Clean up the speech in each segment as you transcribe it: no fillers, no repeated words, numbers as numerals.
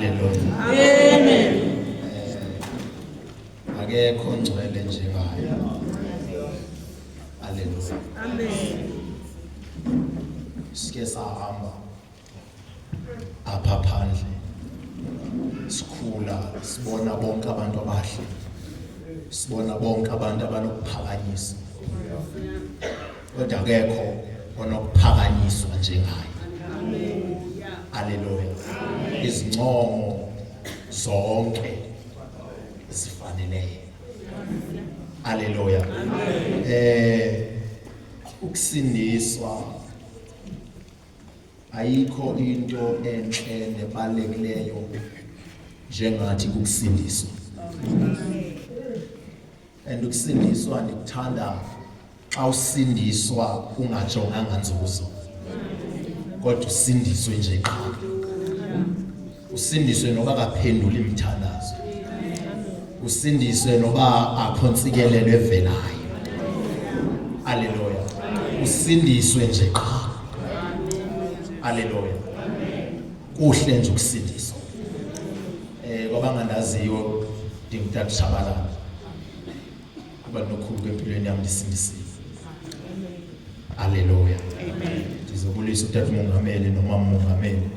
Hallelujah. Amen. Akekho ongcwele njengaye. Hallelujah. Amen. Sike sahamba apha phandle sikhula sibona bonke abantu abahle, sibona bonke abantu abanokuphakanyiswa, kodwa akekho onokuphakanyiswa njengaye. Hallelujah. Izincomo zonke zifanele. Hallelujah. Ukusindiswa ayikho into enhle nebalekileyo njengathi ukusindiswa. And ukusindiswa ndikuthanda xa usindiswa ungajonganga nzuzo, kodwa usindiswe nje qha. Usindiswe noba akaphenduli imithandazo, usindiswe noba akho ntsikelelo evelayo. Hallelujah. Usindiswe nje qha. Hallelujah. Kuhle nje ukusindiswa. Ngoba ngandaziyo ndingutata Shabalala kuba nokhulu empilweni yami ndisindisile. Hallelujah. Ndizobulisa utata umongameli nomama umongameli.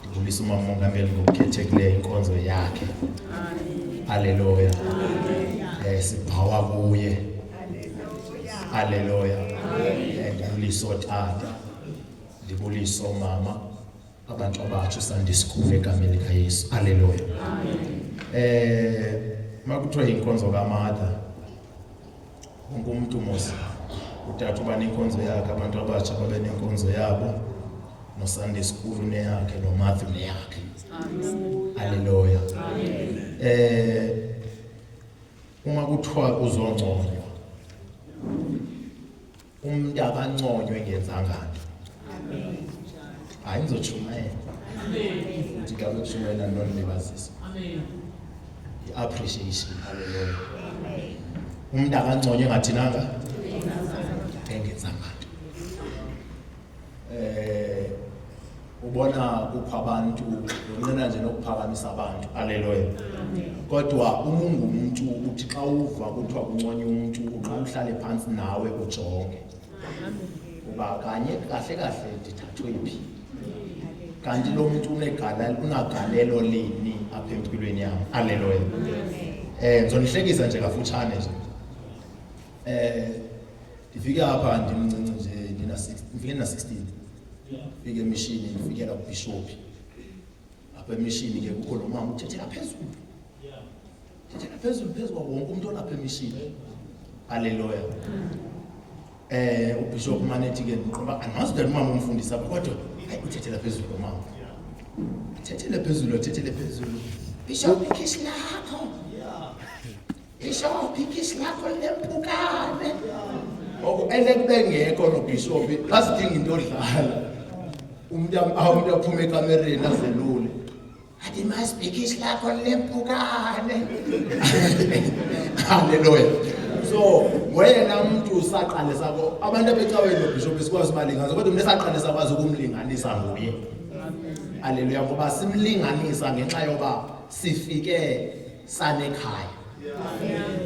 Ndibulisa umama umongameli ngokukhethekileyo inkonzo yakhe. Hallelujah. Sibhawa kuye. Hallelujah. Ndibulisa utata, ndibulisa umama, abantu abatsha Sunday school egameni likaYesu. Hallelujah. Makuthiwa inkonzo kaMatha, wonke umuntu mos utata uba nenkonzo yakhe, abantu abatsha babe nenkonzo yabo, no Sunday school uneyakhe, no Matthew uneyakhe. Hallelujah. Uma kuthiwa uzonconywa, umuntu akanconywe ngenzanga nto. Hayi ngizotshumayela. Ndikabe kushumayela nonilibazisa. I-appreciation. Hallelujah. Umuntu akanconywe ngathinanga engenzanga nto. Ubona kukho abantu nonena nje nokuphakamisa abantu. Hallelujah. Kodwa umuntu umuntu uthi xa uva kuthiwa kunconywa umuntu uqala uhlale phansi nawe ujonge. Uba kanye kahle kahle ndithathwe yiphi. Kanti lo muntu unagalelo lini apha empilweni yami. Hallelujah. Ngizonihlekisa nje kafutshane nje. Ndifike apha ndimncinci nje ndifike na 16. Fike emishini ndifikela kubishop. Apha emishini ke kukho lo mama uthethela phezulu. Uthethela phezulu wonke umuntu olapha emishini. Hallelujah. Ubishop manethi ke ndiqoba angazi ukuthi umama umfundisa kodwa hayi uthethela phezulu mama. Uthethele phezulu. Bishop ikhishi lakho. Bishop ikhishi lakho lempukane. Elekube ngekho no bishop asidinga into odlala. Umuntu aphuma ekamereni azelule. Athi masibhikhishi lakho lempukane. Hallelujah. So wena umuntu usaqale sabo abantu abecaweni no bishop sikwazi balinganisa kodwa umuntu esaqale sakwazi ukumlinganisa nguye. Hallelujah. Ngoba simlinganisa ngenxa yoba sifike sanekhaya.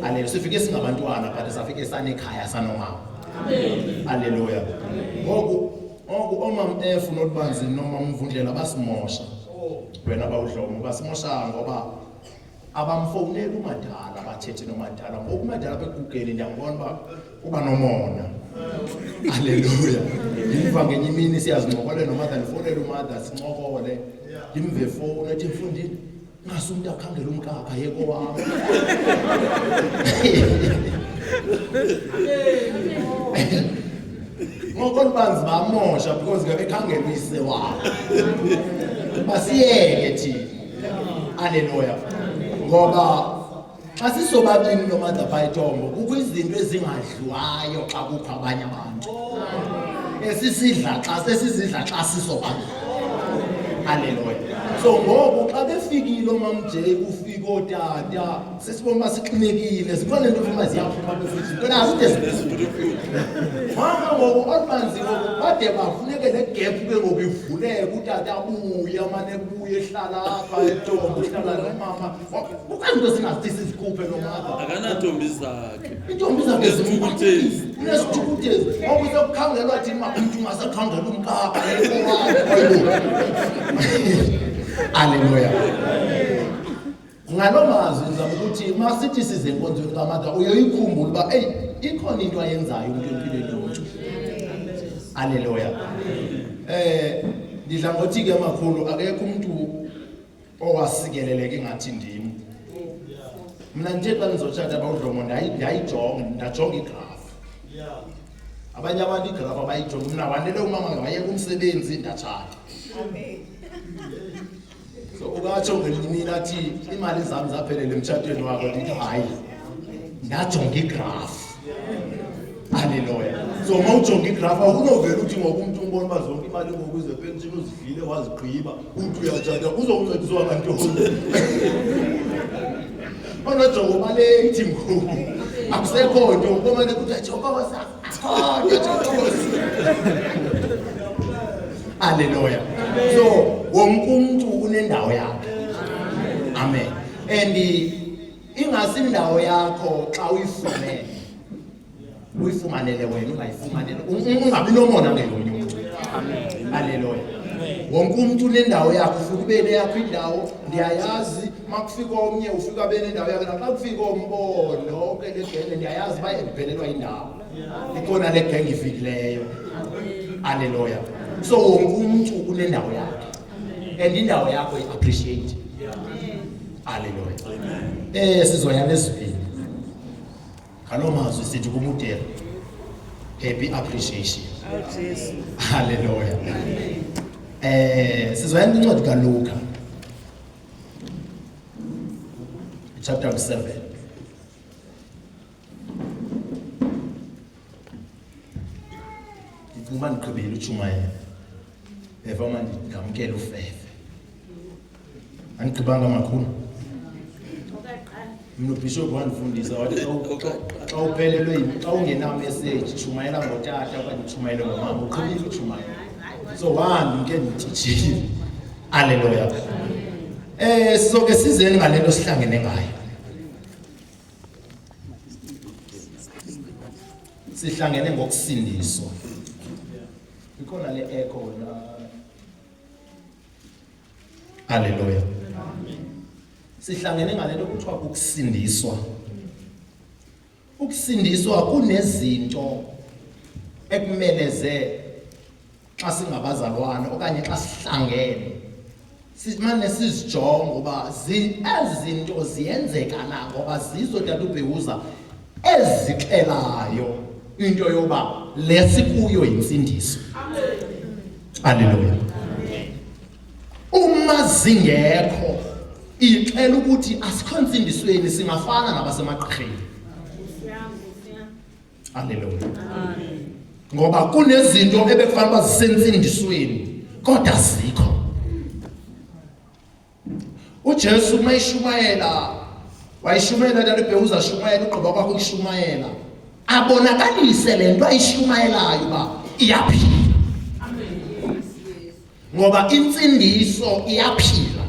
Hallelujah. Sifike singabantwana but safike sanekhaya sanomama. Hallelujah. Ngoku omam F nobanzi noma umvundlela basimosha. Wena bawudlomo basimosha ngoba abamfonela umadala bathethe nomadala ngoba umadala bekugeli ndiyambona ba uba nomona. Hallelujah. Ngiva ngenye imini siyazincokola nomadala ndifonela umadala sincokole. Ngimve phone ethi mfundini ngase umuntu akhangela umkakha yeko wami. Ngokon banzi bamosha because ngabe khangela uyise wabo. Basiyeke thina. Hallelujah. Ngoba xa sisobabini nomadla phayithombo kukho izinto ezingadliwayo xa kukho abanye abantu. Esizidla xa sisobabini. Hallelujah. So ngoku xa befikile omamJ kufika otata sesibona basixinekile sikhona into ofuna ziyaphuma befuthu into nazo mama ngoku abanzi ngoku bade bafuneke le gap ke ngoku ivuleke utata abuye amane ebuye ehlala apha etombo ehlala nomama ukanto singathi sizikhuphe nomama akanantombi zakhe intombi zakhe Nesithukuthezi. nesithukuthezi ngoku sekukhangelwa thina umuntu ungasakhangela umkapa ekowakhe Hallelujah. Ngalo mazwi ngizama ukuthi masithi size enkonzweni kaMatha uyoyikhumbula uba hey ikhona into ayenzayo umuntu empilweni yomuntu. Hallelujah. Ndidla ngothi ke makhulu akekho umuntu owasikeleleke ngathi ndim. Mina nje xa nizotshata abawudlomo ndajonga igraph. Abanye abantu igraph abayijonga mina wanele umama waye kumsebenzi ndatshata. Amen. So ukatsho ngelinye athi imali zami zaphelele emtshatweni wakho ndithi hayi ndajonga igraph. Hallelujah. So mawujonga igraph akunovela uthi ngoku umuntu umbona uba zonke imali ngoku izepension uzivile wazigqiba uthi uyatshata uzokuncediswa ngantoni. Onojonga ubale ithi ngoku akusekho nto ubomane ukuthi ajokoza. Hallelujah. So wonke umuntu unendawo yakhe. Amen. And ingasi indawo yakho xa uyifumanele wena ungayifumanele ungabi nomona ngelonye umuntu. Hallelujah. Wonke umuntu unendawo yakhe ufika ubene yakho indawo ndiyayazi makufika omnye ufika bene indawo yakhe naxa kufika ombono ke legenge ndiyayazi baye ndiphelelwa indawo. Ikhona le genge ifikileyo. Hallelujah. So wonke umuntu unendawo yakhe. And indawo yakho appreciate. Hallelujah. Sizoyana esibini. Ngalo mazwi sithi kumudela. Happy appreciation. Hallelujah. Sizoyana incwadi kaLuka. Chapter 7. Ngicuma ngiqhubile utshumayela. Evama ngamkela ufefe. Angiqhibanga makhulu. Mina uBishop wandifundisa wathi xa uphelelwe xa ungena message tshumayela ngotata okanye tshumayela ngomama uqhubile utshumayela. So wami ngeke ngitshile. Hallelujah. Sizoke sizeni ngalento sihlangene ngayo. Sihlangene ngokusindiswa. Ikhona le echo wena. Hallelujah. Sihlangene ngalento kuthiwa ukusindiswa. Ukusindiswa kunezinto ekumeleze xa singabazalwana okanye xa sihlangene. Simane sizijonga uba ezinto ziyenzeka na ngoba zizo tata uBheuza ezixelayo into yoba lesikuyo insindiso. Hallelujah. Uma zingekho ixela ukuthi asikho insindisweni singafana nabasemaqhirheni. Hallelujah. Ngoba kunezinto ebekufanele bazisensindisweni kodwa zikho. uJesu mayishumayela wayishumayela tata uBheuza shumayela ugqiba kwakho ukushumayela abonakalise lento ayishumayelayo uba iyaphila. Ngoba insindiso iyaphila.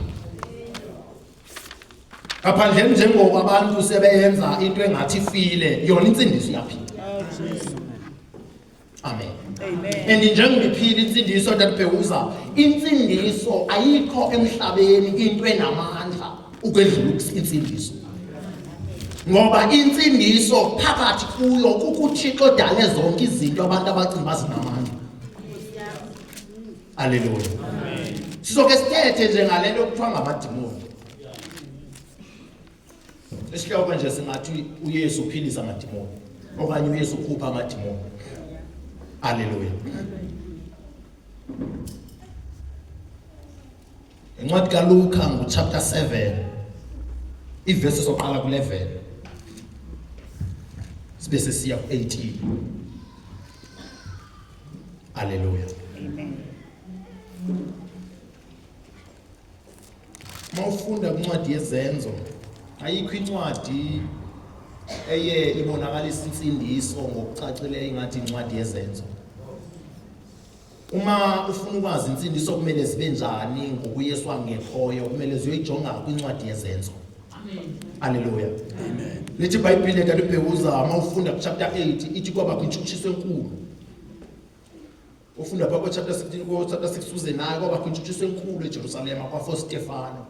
Ngaphandle njengoba abantu sebeyenza into engathi ifile yona insindiso iyaphila. Amen. Amen. And njengobiphila insindiso tata uBheuza insindiso ayikho emhlabeni into enamandla ukwedlula insindiso. Ngoba insindiso phakathi kuyo kukuThixo odale zonke izinto abantu abacinga bazinamandla. Hallelujah. Sizoke sithethe nje ngalento okuthiwa ngamadimoni. Esihloko nje singathi uYesu uphilisa amadimoni okanye uYesu ukhupha amadimoni. Hallelujah. Incwadi kaLuka chapter 7 iverse soqala ku11 sibe sesiya ku18. Hallelujah. Amen. mawufunda kwincwadi yezenzo ayikho incwadi eye ibonakalisa insindiso ngokucacileyo ingathi incwadi yezenzo. Uma ufuna ukwazi insindiso kumele zibe njani ngokuYesu angekhoyo kumele ziyoyijonga kwincwadi yezenzo. Haleluya. Amen. Lithi iBhayibhile kanti ubhekuza mawufunda kuchapter 8 ithi kwaba intshutshiso enkulu. Ufunda phakathi chapter 16 ko chapter 6 uze nayo kwaba intshutshiso enkulu eJerusalem kwa Stefano.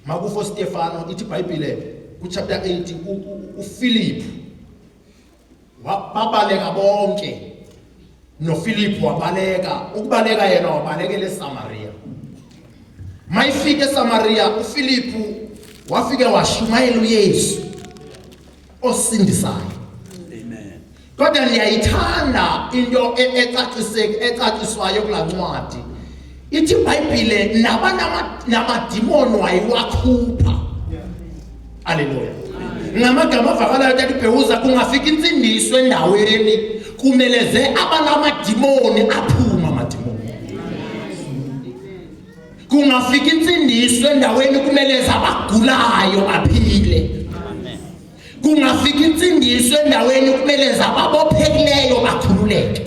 Maku Stefano ithi iBhayibhile ku chapter 8 uPhilip wabaleka bonke no Philip wabaleka ukubaleka yena wabalekela eSamaria. Mayifika eSamaria uPhilip wafike washumayela uYesu osindisayo. Amen. Kodwa ngiyayithanda into ecaciswayo kula ncwadi. Ithi iBhayibhile namadimoni wayiwakhupha. Haleluya. Ngamagama avakalayo ukuthi ubhekuza kungafika insindiso endaweni kumeleze abanamadimoni aphuma amadimoni. Kungafika insindiso endaweni kumeleze abagulayo aphile. Kungafika insindiso endaweni kumeleze ababophekileyo bakhululeke.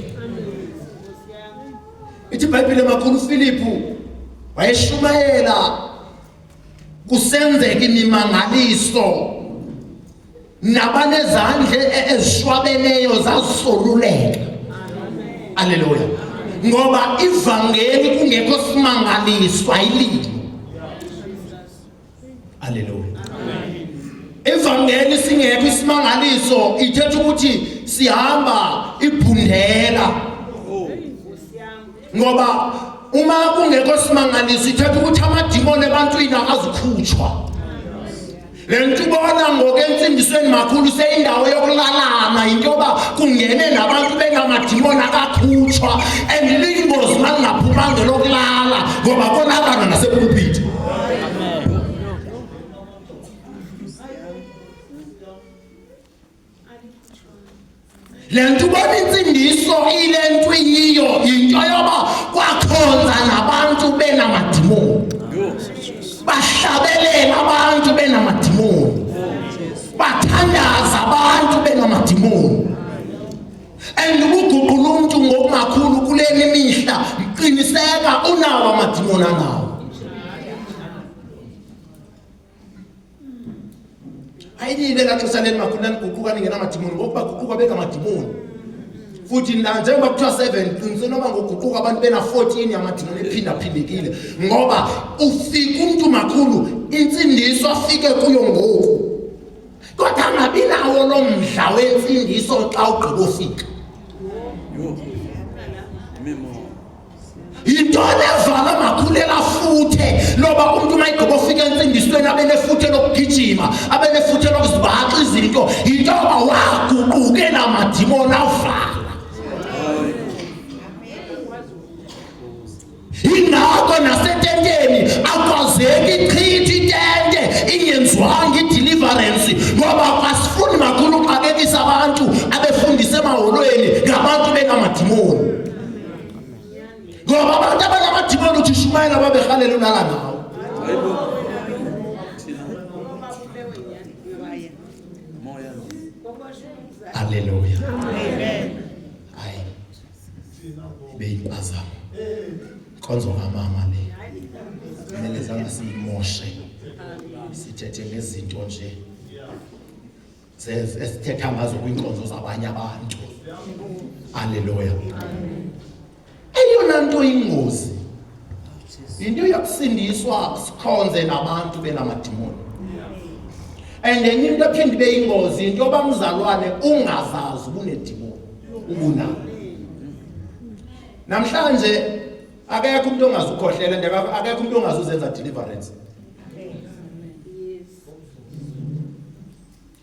Ithi iBhayibhile makhulu uPhilip wayeshumayela kusenzeka imimangaliso nabanezandla ezishwabeneyo zazisoluleka. Haleluya. Ngoba ivangeli kungekho simangaliso ayilili. Haleluya. Ivangeli singekho isimangaliso ithetha ukuthi sihamba ibhundela. Ngoba uma kungekho simangaliso ithetha ukuthi amadimoni ebantwini akazikhutshwa. Lento ubona ngokwensindisweni makhulu seyindawo yokulalana into yoba kungene nabantu bengamadimoni akakhutshwa and liyingozi mangaphumanga lokulala ngoba konakana nasepulpit. Lento ubona insindiso ilento iyiyo into yoba kwakhonza nabantu benamadimoni. Bahlabelela abantu benamadimoni. Bathandaza abantu benamadimoni. And ukuguqula umuntu ngokumakhulu kuleni mihla mqiniseka unawo amadimoni anawo. Ayilile la xesha leni makhulu naniguquka ningena amadimoni ngokuba guquka bengamadimoni. Futhi njengoba kuthiwa 7 qiniseka noma ngoguquka abantu bena 14 yamadimoni ephindaphindekile ngoba ufika umuntu makhulu insindiso afike kuyo ngoku. Kodwa angabi nawo lo mdla wensindiso xa ugqiba ufika. Into levala makhulu elafuthe loba umuntu mayigqiba ufika ensindisweni abe nefuthe lokugijima abe nefuthe lokuzibhaxa izinto into yoba waguquke namadimoni avala. Ingakho nasetenteni akwazeki ichithe itente ingenziwanga ideliverance ngoba asifuni makhulu uqhakekisa abantu abefundisa emaholweni ngabantu bengamadimoni. Ngoba abantu abanamadimoni uthi shumayela babehalela ulala nawo. Haleluya. Amen. Hayi. Beyimpazamo. Konzo kamama le. Kumele zanga simoshe. Sithethe ngezinto nje. Esithetha ngazo kwinkonzo zabanye abantu. Haleluya. Eyona nto ingozi. Into yokusindiswa sikhonze nabantu benamadimoni. And enye into ephinde ibe ingozi into yoba mzalwane ungazazi ubunedimoni ubuna. Namhlanje akekho umuntu ongazukhohlela ndaba akekho umuntu ongazuzenza deliverance.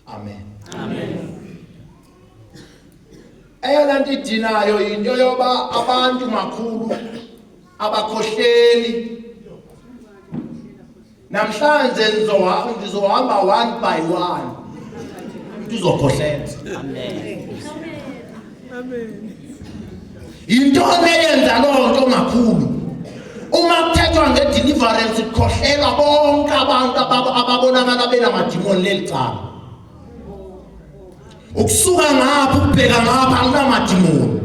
Amen. Amen. Eyona nto idinayo into yoba abantu makhulu abakhohleli. Namhlanje ndizohamba one by one. Umuntu uzokhohlela. Amen. Amen. Into eyenza lonto makhulu. Uma kuthethwa ngedeliverance ikhohlela bonke abantu ababonakala benamadimoni lelicala. Ukusuka ngapha ukubheka ngapha akunamadimoni.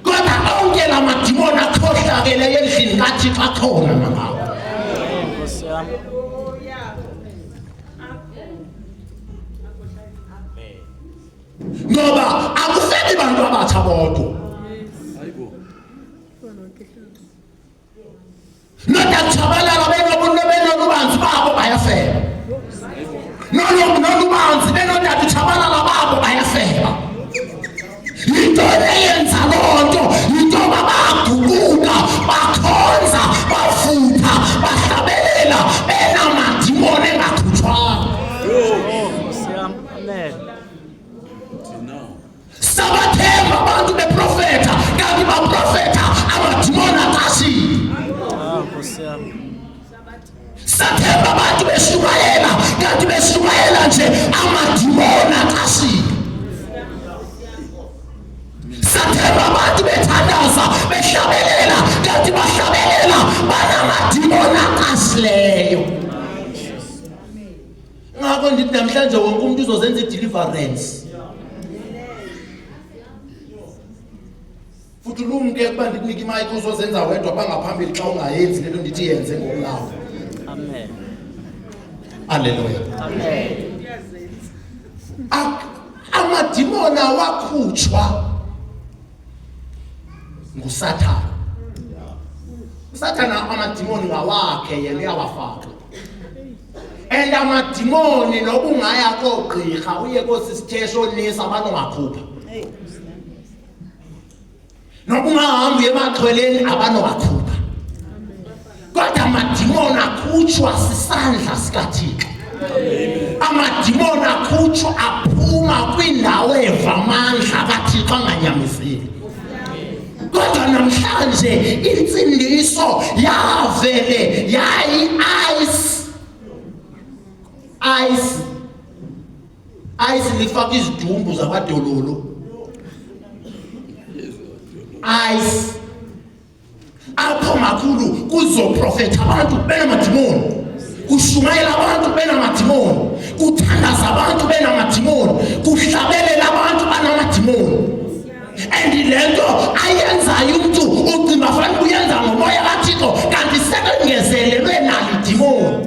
Kodwa onke lamadimoni akhohlakele endlini kaThixo akhona ngapha. Ngoba akufeki bantu abatsha bodwa. Notachabalala benobubanzi babo bayafeba. Nobubanzi benotachabalala babo bayafeba. Into eyenza lonto into baguquka bakhonza bafutha bahlabelela benamadimoni engakhutshwanga. Sabathemba abantu beprofeta kanti baprofeta amadimoni akashili. Sathemba abantu beshumayela kanti beshumayela nje amadimoni akashili. Sathemba abantu bethandaza behlabelela kanti bahlabelela banamadimoni akashileyo. Ngakho ndithi namhlanje wonke umuntu uzozenza i-deliverance. Futhi ulumke kuba ndikunika imayiki uzozenza wedwa bangaphambili xa ungayenzi lento ndithi yenze ngokulawo. Amen. Haleluya. Amen. Amadimoni awakhutshwa nguSathana. uSathana amadimoni ngawakhe yena uyawafaka. And amadimoni nokungaya kogqirha uye kosisithesho onesi abantu ngakhupha. Nokungahamba emaxhweleni abantu bakhupha. Kodwa amadimoni akhutshwa sisandla sikaThixo. Amadimoni akhutshwa aphuma kwindawo evamandla kaThixo anganyamezeli. Kodwa namhlanje insindiso yavele ice lifaka izidumbu zabadololo. Ice apho makhulu kuzoprofetha abantu benamadimoni, kushumayela abantu benamadimoni, kuthandaza abantu benamadimoni, kuhlabelela abantu banamadimoni. And lento ayenzayo umuntu ucimba fanele uyenza ngomoya kaThixo kanti sekengezelelwe nalo idimoni.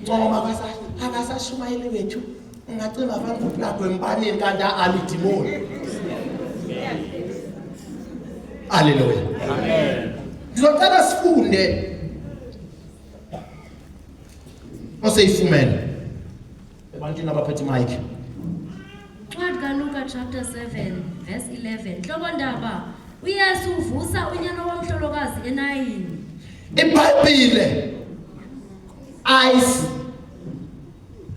Ngoba akasashumayeli wethu ungacimba fanele uplagwe empanini kanti alidimoni. Haleluya. Amen. Ngizocela sifunde oseyifumene ebantwini abaphethe imayiki. Ncwadi kaLuka chapter 7 verse 11. Nhlobondaba uYesu uvusa unyana womhlolokazi eNayini. IBhayibhile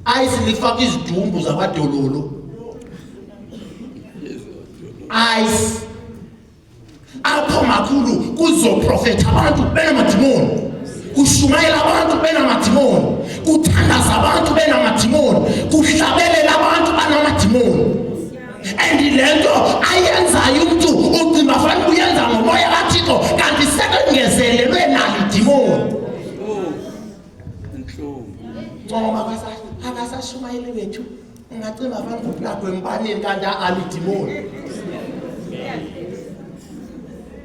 ice lifaka izidumbu zabadololo. Ice apho makhulu kuzoprofetha abantu benamadimoni, kushumayela abantu benamadimoni, kuthandaza abantu benamadimoni, kuhlabelela abantu banamadimoni. And lento ayenzayo umuntu ucimba fanele uyenza ngomoya kaThixo kanti sekengezelelwe nalo idimoni. Ngoba akasashumayeli wethu ungacimba fanele uplagwe empanini kanti alidimoni.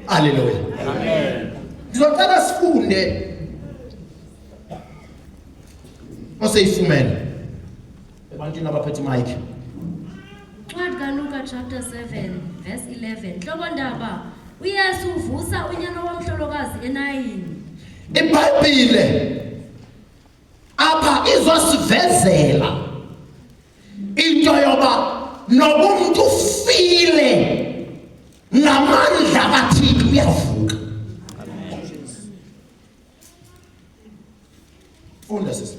Haleluya. Amen. Ngizocela sifunde oseyifumene ebantwini abaphethe imayiki. Ncwadi kaLuka chapter 7 verse 11. Nhlobondaba uYesu uvusa unyana womhlolokazi eNayini. IBhayibhile apha izosivezela into yoba nokumuntu ufile ngamandla kaThixo uyavuka. Funda sisi.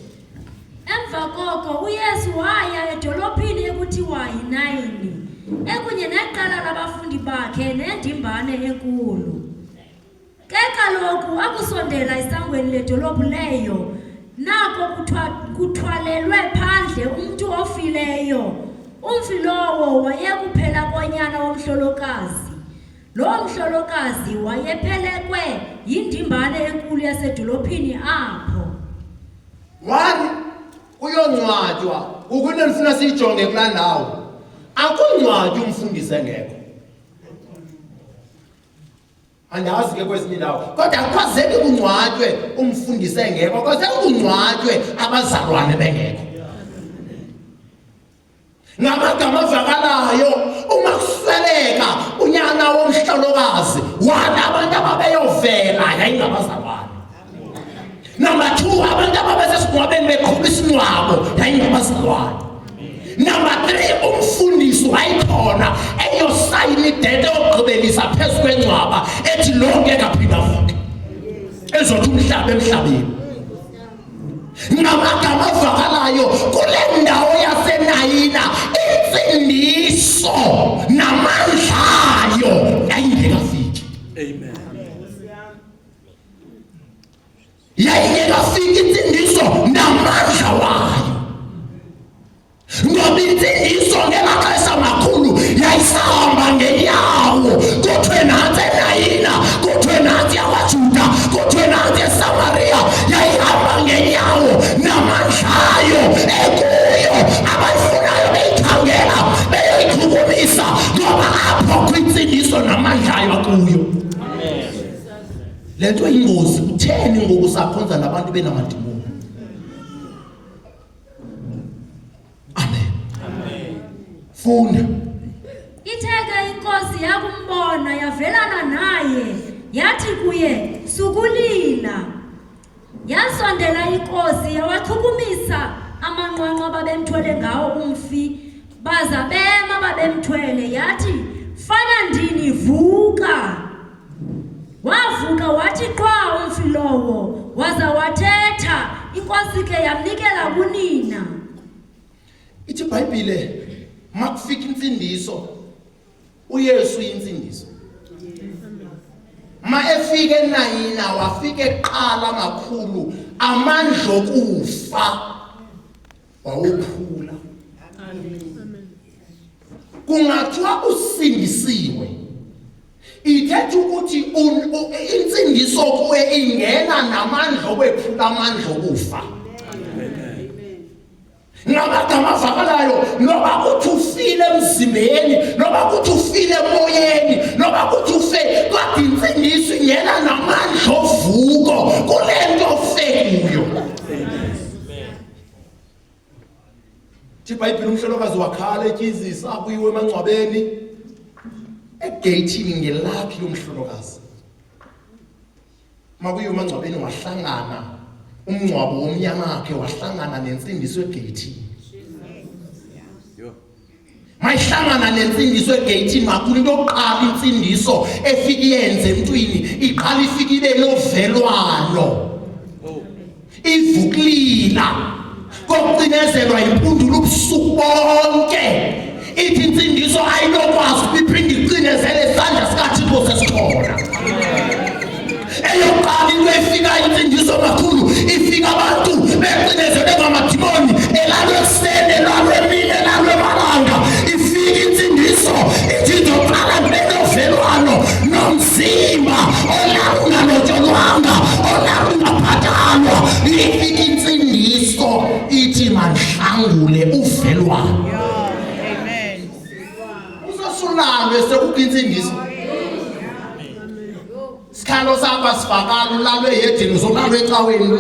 Emva koko uYesu waya edolophini ekuthiwa yiNayini, ekunye neqela labafundi bakhe nendimbane enkulu. Ke kaloku akusondela esangweni ledolophu leyo, nako kuthwalelwe phandle umuntu ofileyo. Umfi lowo wayekuphela konyana womhlolokazi. Lo mhlolokazi wayephelekwe yindimbane enkulu yasedolophini apho. One uyongcwatywa ukune mfuna siyijonge kulaa ndawo. Akungcwatywa umfundisi engekho. Andazi ke kwezinye indawo kodwa akwazeki kungcwatywe umfundisi engekho kodwa kungcwatywe abazalwane bengekho. Ngamagama avakalayo uma kusweleka unyana womhlolokazi wana abantu ababeyovela yayingabazalwane. Number 2 abantu ababesesingcwabeni beqhuba isingcwabo yayingabazalwane. Number 3 umfundisi wayikhona eyosayina idede yokugqibelisa phezu kwencwaba ethi lonke kaphinda futhi ezothi umhlaba emhlabeni. Ngamagama avakalayo kule ndawo yaseNayina insindiso namandlayo yayingekafiki. Amen. Yayingekafiki insindiso namandla wayo. Ngoba insindiso ngelaxesha makhulu yayisahamba ngenyawo kuthiwe nansi eNayina, kuthiwe nansi yakwaJuda, kuthiwe nansi eSamaria, yayihamba ngenyawo namandlayo ekuyo abayifunayo beyikhangela beyoyichukumisa ngoba apho kwinsindiso namandlayo akuyo. Le nto yingozi. Kutheni ngoku sakhonza nabantu benamadimoni? Funda. Itheke inkosi yakumbona yavelana naye yathi kuye sukulila. Yasondela inkosi yawachukumisa amanqwanqwa ababemthwele ngawo umfi baza bema babemthwele yathi fana ndini vuka. Wavuka wathi qwa umfi lowo waza wathetha. Inkosi ke yamnikela kunina. Ithi iBhayibhile makufika insindiso uYesu insindiso. Ma efike eNayina wafika eqala makhulu amandla okufa wawuphula. Kungathiwa usindisiwe ithetha ukuthi insindiso kuwe ingena namandla okwephula amandla okufa. Ngamagama avakalayo noba kuthi ufile emzimbeni noba kuthi ufile emoyeni noba kuthi ufe kodwa insindiso ingena namandla ovuko kule nto ofe kuyo. iBhayibhile umhlolokazi wakhala etyizisa abuyiwe emangcwabeni egeyithini ngelaphi lomhlolokazi. Makuyiwe emangcwabeni wahlangana umngcwabo womnyanakhe wahlangana nensindiso egeyithini. Mayihlangana nensindiso egeyithini makhulu into yokuqala insindiso efika iyenze emntwini iqala ifika ibe novelwano. Ivuklila kokucinezelwa impundulo ubusuku bonke. Ithi insindiso ayinokwazi ukuphinde icinezele isandla sikaThixo sesikhona. Eyokuqala into efika insindiso makhulu ifika abantu becinezele ngamadimoni elalwe ekuseni elalwe emini elalwe emalanga. Ifika insindiso ithi izoqala benovelwano nomzimba olala ungalotyolwanga olala ungaphatalwa. Ifika insindiso ithi manhlangule uvelwano. Amen. Usosulalwe sekukho insindiso. Sikhalo sakho sivakala ulalwe yedini uzolalwe ecaweni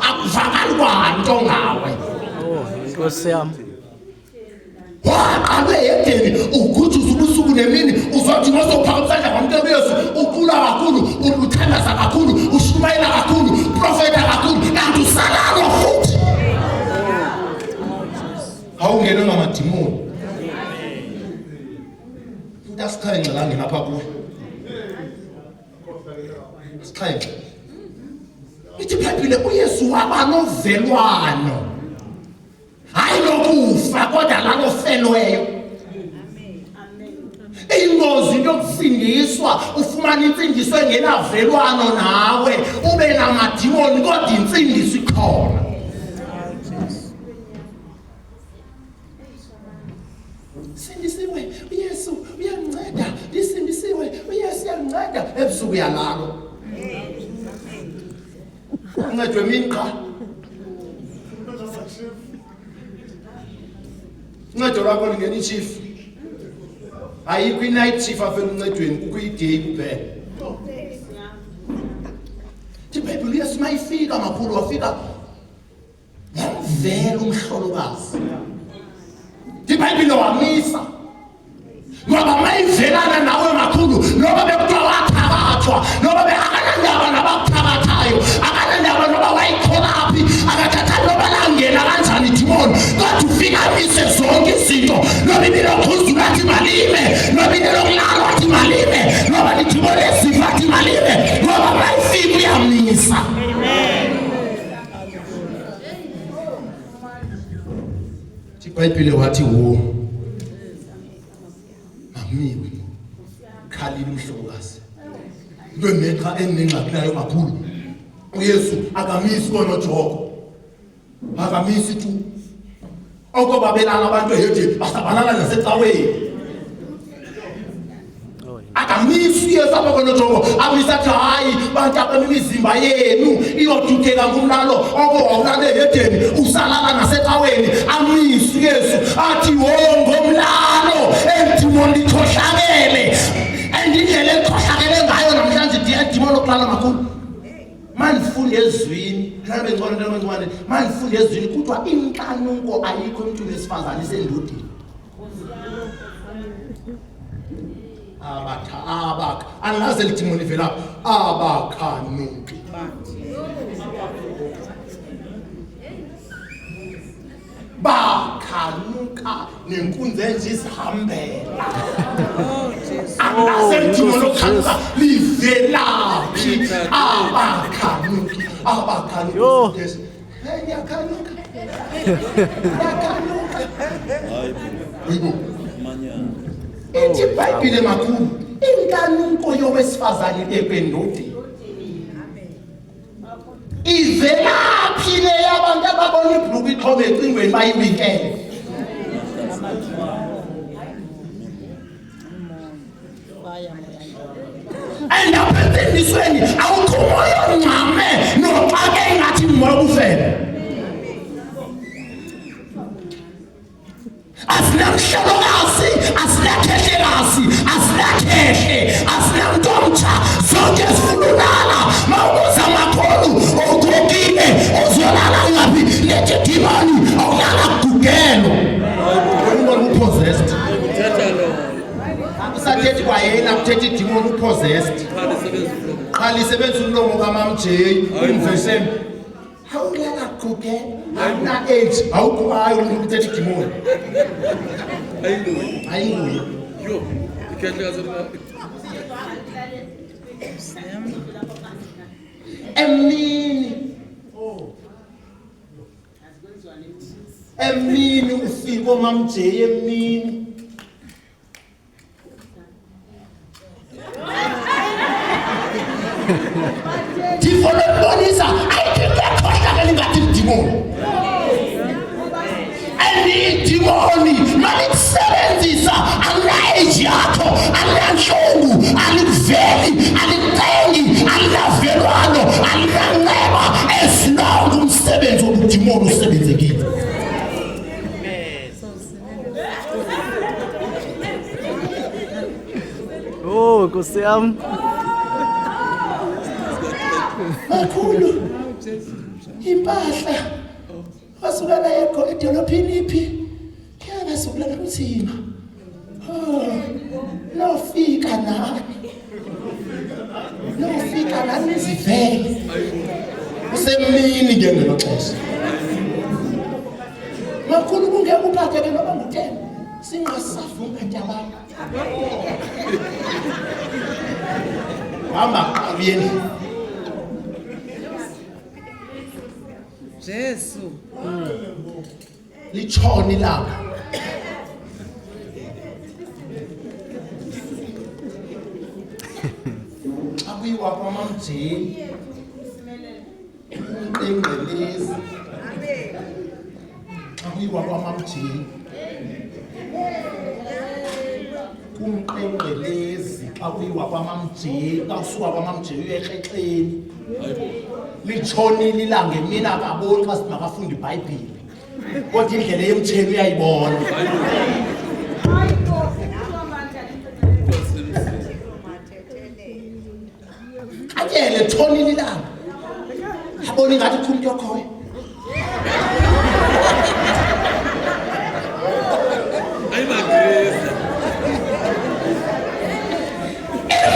akuvakali kwanto ngawe. Nkosi yami. Waqalwe yedini ugujuza ubusuku nemini uzothi ngosophakamisana kwamntwana Yesu ukhula kakhulu uthandaza kakhulu ushumayela kakhulu profeta kakhulu kanti usalalo futhi. Awungena ngamadimoni. Futhi asikhaye la ngapha kuwe. Sikhaye. Ithi iBhayibhile uYesu waba novelwano. Hayi lokufa kodwa lalofelweyo. Ingozi into yokusindiswa ufumana insindiso engenavelwano nawe ube namadimoni kodwa insindiso ikhona. Sindisiwe uYesu uyanceda, disindisiwe uYesu uyalalo uncedwe mini qha uncedo lwakho lingena ichief ayikho i-night chief afela uncedweni kukho i-day kuphela iBhayibhile yesima ifika makhulu wafika yamvela umhlolokazi iBhayibhile wamisa ngoba mayivelana nawe makhulu noba bekuthiwa wathakathwa noba beakanandaba nabakuthakathayo akanandaba noba wayikholaphi akathatha noba langena kanjani idimoni kodwa ufikamise zonke izinto noba ibilokhuzulu athi malime noba inelokulala athi malime noba lidimoni esifa athi malime ngoba mayifika uyamisa. iBhayibhile wathi wo mamiwe khalile umhlokazi into neqa enengxaki nayo makhulu uYesu akamisi konojoko akamisi tu okobabelana abantu ehethi basabalana nasecaweni akamisi Yesu apha konojoko amisa athi hayi bantu abemizimba yenu iyodukeka ngumlalo okowawulala ehedeni usalala nasecaweni amisi Yesu athi ngomlalo endimoni likhohlakele endindlela ekhohlakele ngayo namhlanje idimoni okulala makhulu manifunde ezwini mhlawumbe ngcono into encane manifunde ezwini kuthiwa inkanuko ayikho emntwini wesifazane isendodeni abakha angaze lidimoni vela abakhanuki bakhanuka nenkunzi enje izihambela angaze lidimoni okhanuka livelaphi abakhanuki ngiyakhanuka ithi iBhayibhile makhulu inkanuko yowesifazane ekwendodeni ivelaphi le yabantu ababona ibhluku ixhobe ecingweni bayibikele endaphendisweni awukho moya ongcame noxake engathi moya ubufele asinamhlolokazi asinakhehlekazi asinakhehle asinamntomtsha zonke zifululala mawukuza makhulu ugogile uzolala ngaphi lethi dimoni awulala kugugelo umuntu upossessed usathethi kwayena kuthethi idimoni upossessed qala isebenza umlomo kaMamJ umveseni hawulala kuke ana age awukwayo ukuthetha idimoni ayibuye yo ikhethe kaZona emini ufika oMamJ emini tifolo bonisa ayikekhohlakele ngathi idimoni idimoni malikusebenzisa alina-age yakho alinanhlungu alikuveli alitengi alinavelwano alinanceba esilonke umsebenzi wobudimoni usebenzekile Oh, Nkosi yami. makhulu impahla wasuka nayo edolophini iphi kuyabasukulana kuthina nofika nani zivele usemini ke ngelo xesha makhulu kungeke uphatheke noba ngu10 singasavuma ntabana hamba abiyeni Jesu litshoni lapha akuyiwa kwaMamJ umqengelezi akuyiwa kwaMamJ kumqengelezi xa kuyiwa kwamamjeli xa kusuka kwamamjeli uye ekrexeni litshonile ilanga emini akaboni xa simakafunda iBhayibhile kodwa indlela yemtsheni uyayibona atyele litshonile ilanga abona ingathi kukho umntu okhoyo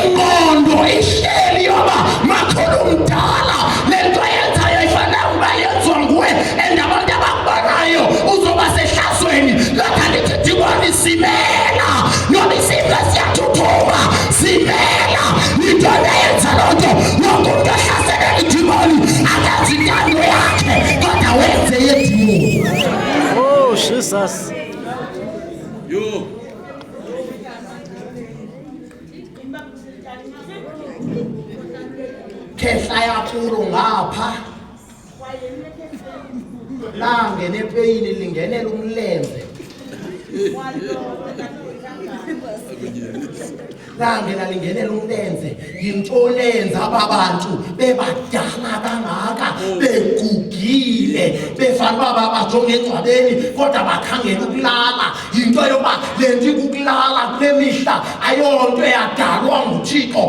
ingqondo ihleli yoba makhulu mdala lento yenzayo ifanele uba yenziwa nguwe and abantu abakubonayo uzoba sehlazweni lokhu andithi dimoni simela noba isifo siyathuthuma simela into leyenza loo nto wonke umntu ohlaselele idimoni akenzi intando yakhe kodwa wenze yedimoni. Oh, Jesus. Yo. Khehla yakhulu ngapha langene epeyini lingenela umlenze langena lingenela umlenze yinto lenza ababantu bebadala kangaka begugile befana baba bajonge engcwabeni kodwa bakhangela ukulala yinto yoba lento ikukulala kule mihla ayonto eyadalwa nguThixo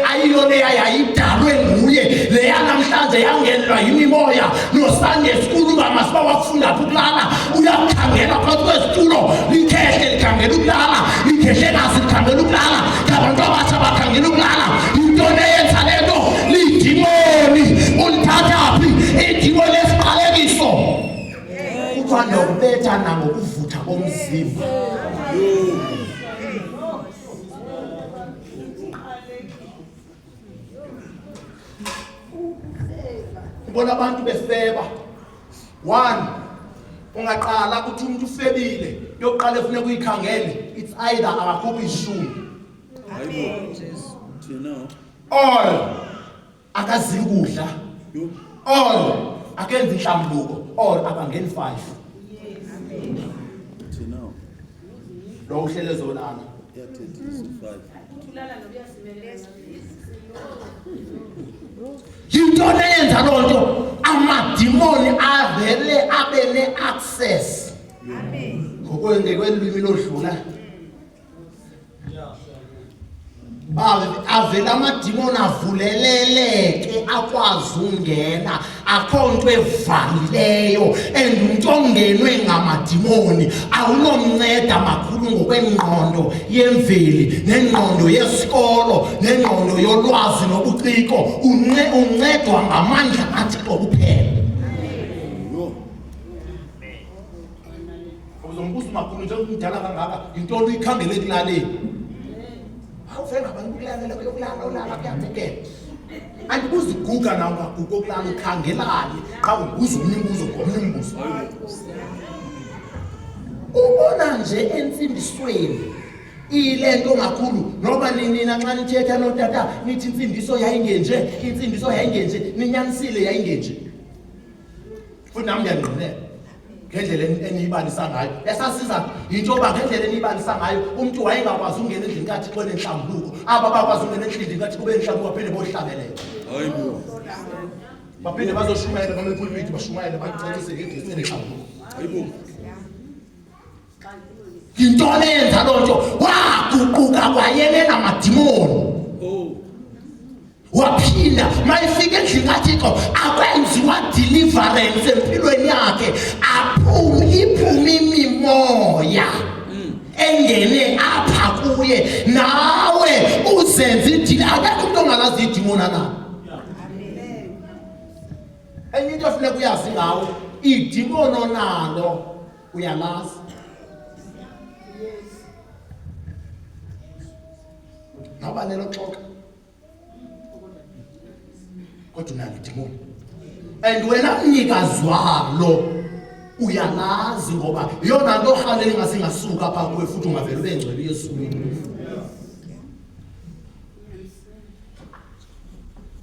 ayiyo leya yayidalwe nguye leya namhlanje yangenelwa yimimoya noSunday school ungamasiba wakufunda ukulala uyakhangela phakathi kwesitulo likhehle likhangela ukulala likhehlekazi likhangela ukulala abantu abatsha bakhangela ukulala into leyenza lento lidimoni ulithathaphi idimoni lesiqalekiso kuthiwa nokubetha nangokuvutha komzimba ubona abantu befeba 1 ungaqala ukuthi umuntu ufebile yokuqala efuneka uyikhangele it's either akakhuphi ishumi all akazili kudla all akenzi inhlambuluko all akangeni 5 lo uhlele zolana yinto leyenza loo nto amadimoni avele abe ne-access ngokwelwimi lodlula avele amadimoni avuleleleke akwazi ungena akho nto evalileyo and umntu ongenwe ngamadimoni awunomnceda makhulu ngokwengqondo yemveli nengqondo yesikolo nengqondo yolwazi nobuciko uncedwa ngamandla kaThixo kuphela. Uzombuza makhulu njengomdala kangaka yintoni uyikhangele ekulaleni awufenga abantu kulalele kuyokulala kuyabhekela andibuzi guga nawo ngaguga okulala ukhangelani xa ubuza omnye umbuzo ngomnye umbuzo ubona nje entsingisweni ile nto ngakhulu noba nina nxa nithetha notata nithi intsindiso yayingenje ninyanisile yayingenje futhi nami ngiyangqinela ngendlela eniyibalisa ngayo esasiza into yoba ngendlela eniyibalisa ngayo umuntu wayengakwazi ungena endlini kathi kube nenhlambuluko aba bakwazi ungena endlini kathi kube nenhlambuluko baphinde bohlabelela hayibo baphinde bazoshumayela noma epulpiti bashumayele bacecise ngegesi nenhlambuluko hayibo into lenza loo nto waguquka kwayene namadimoni waphinda mayifika endlini kaThixo akwenziwa deliverance empilweni yakhe iphuma imimoya engene apha kuye nawe uzenze idili akekho umuntu ongalazi idimoni na enye into ofuneka uyazi ngawo idimoni onalo uyalazi noba lelo xoxa kodwa unalo idimoni and wena mnikazi walo uyalazi ngoba yona nto ohalele ngasingasuka apha kuwe futhi ungavele ube ngcwele Yeswini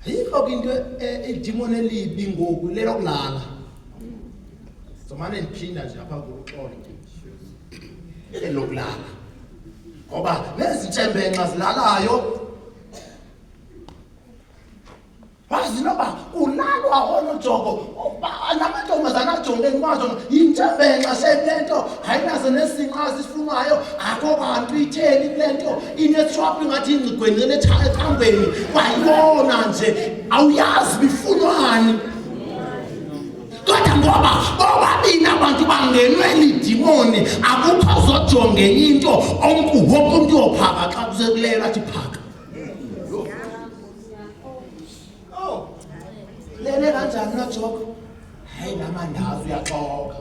yikho into idimoni elibi ngoku lelo kulala somane ndiphinda nje apha kuxolo elokulala ngoba lezi ntsembhenxa zilalayo wazi noba ulalwa onojogo namantombazana ajongeni kwazo yintshebenxa selento ayinazo nesinqazi sifunayo akho bantu itheni kulento inetrap ngathi ingcigweni enethambeni kwayibona nje awuyazi bifunwani kodwa ngoba bobabini abantu bangenwe lidimoni akukho zojonga enye into wonke umuntu uyophaka xa kusekulela athi phaka lele kanjani noJogo hayi namandazi uyaxoka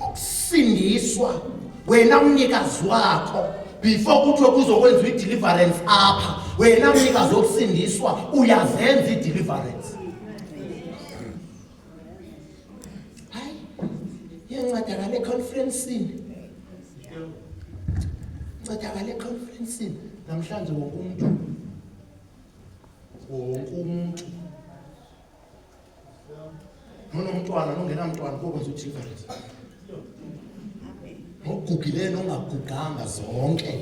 ukusindiswa wena umnikazi wakho before kuthiwe kuzokwenziwa i-deliverance apha wena umnikazi wokusindiswa uyazenza i-deliverance hayi yencedakale econferencini ncedakale econferencini namhlanje wonke umuntu nonomntwana nongenamntwana kokwenza i-deliverance ngokugugile nongaguganga zonke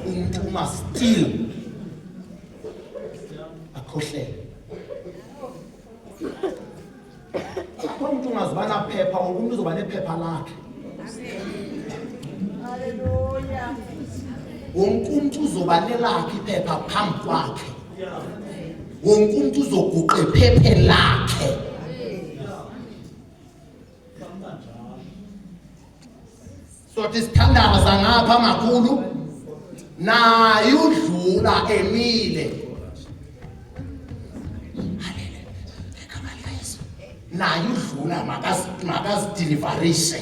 umuntu uma still akhohlele akho umuntu ungazibana phepha wonke umuntu uzoba nephepha lakhe haleluya wonke umuntu uzoba nelakhe iphepha phambi kwakhe wonke umuntu uzoguqa iphepha lakhe sothi sithandaza ngapha makhulu naye udlula emile egama likaYesu naye udlula makazideliverise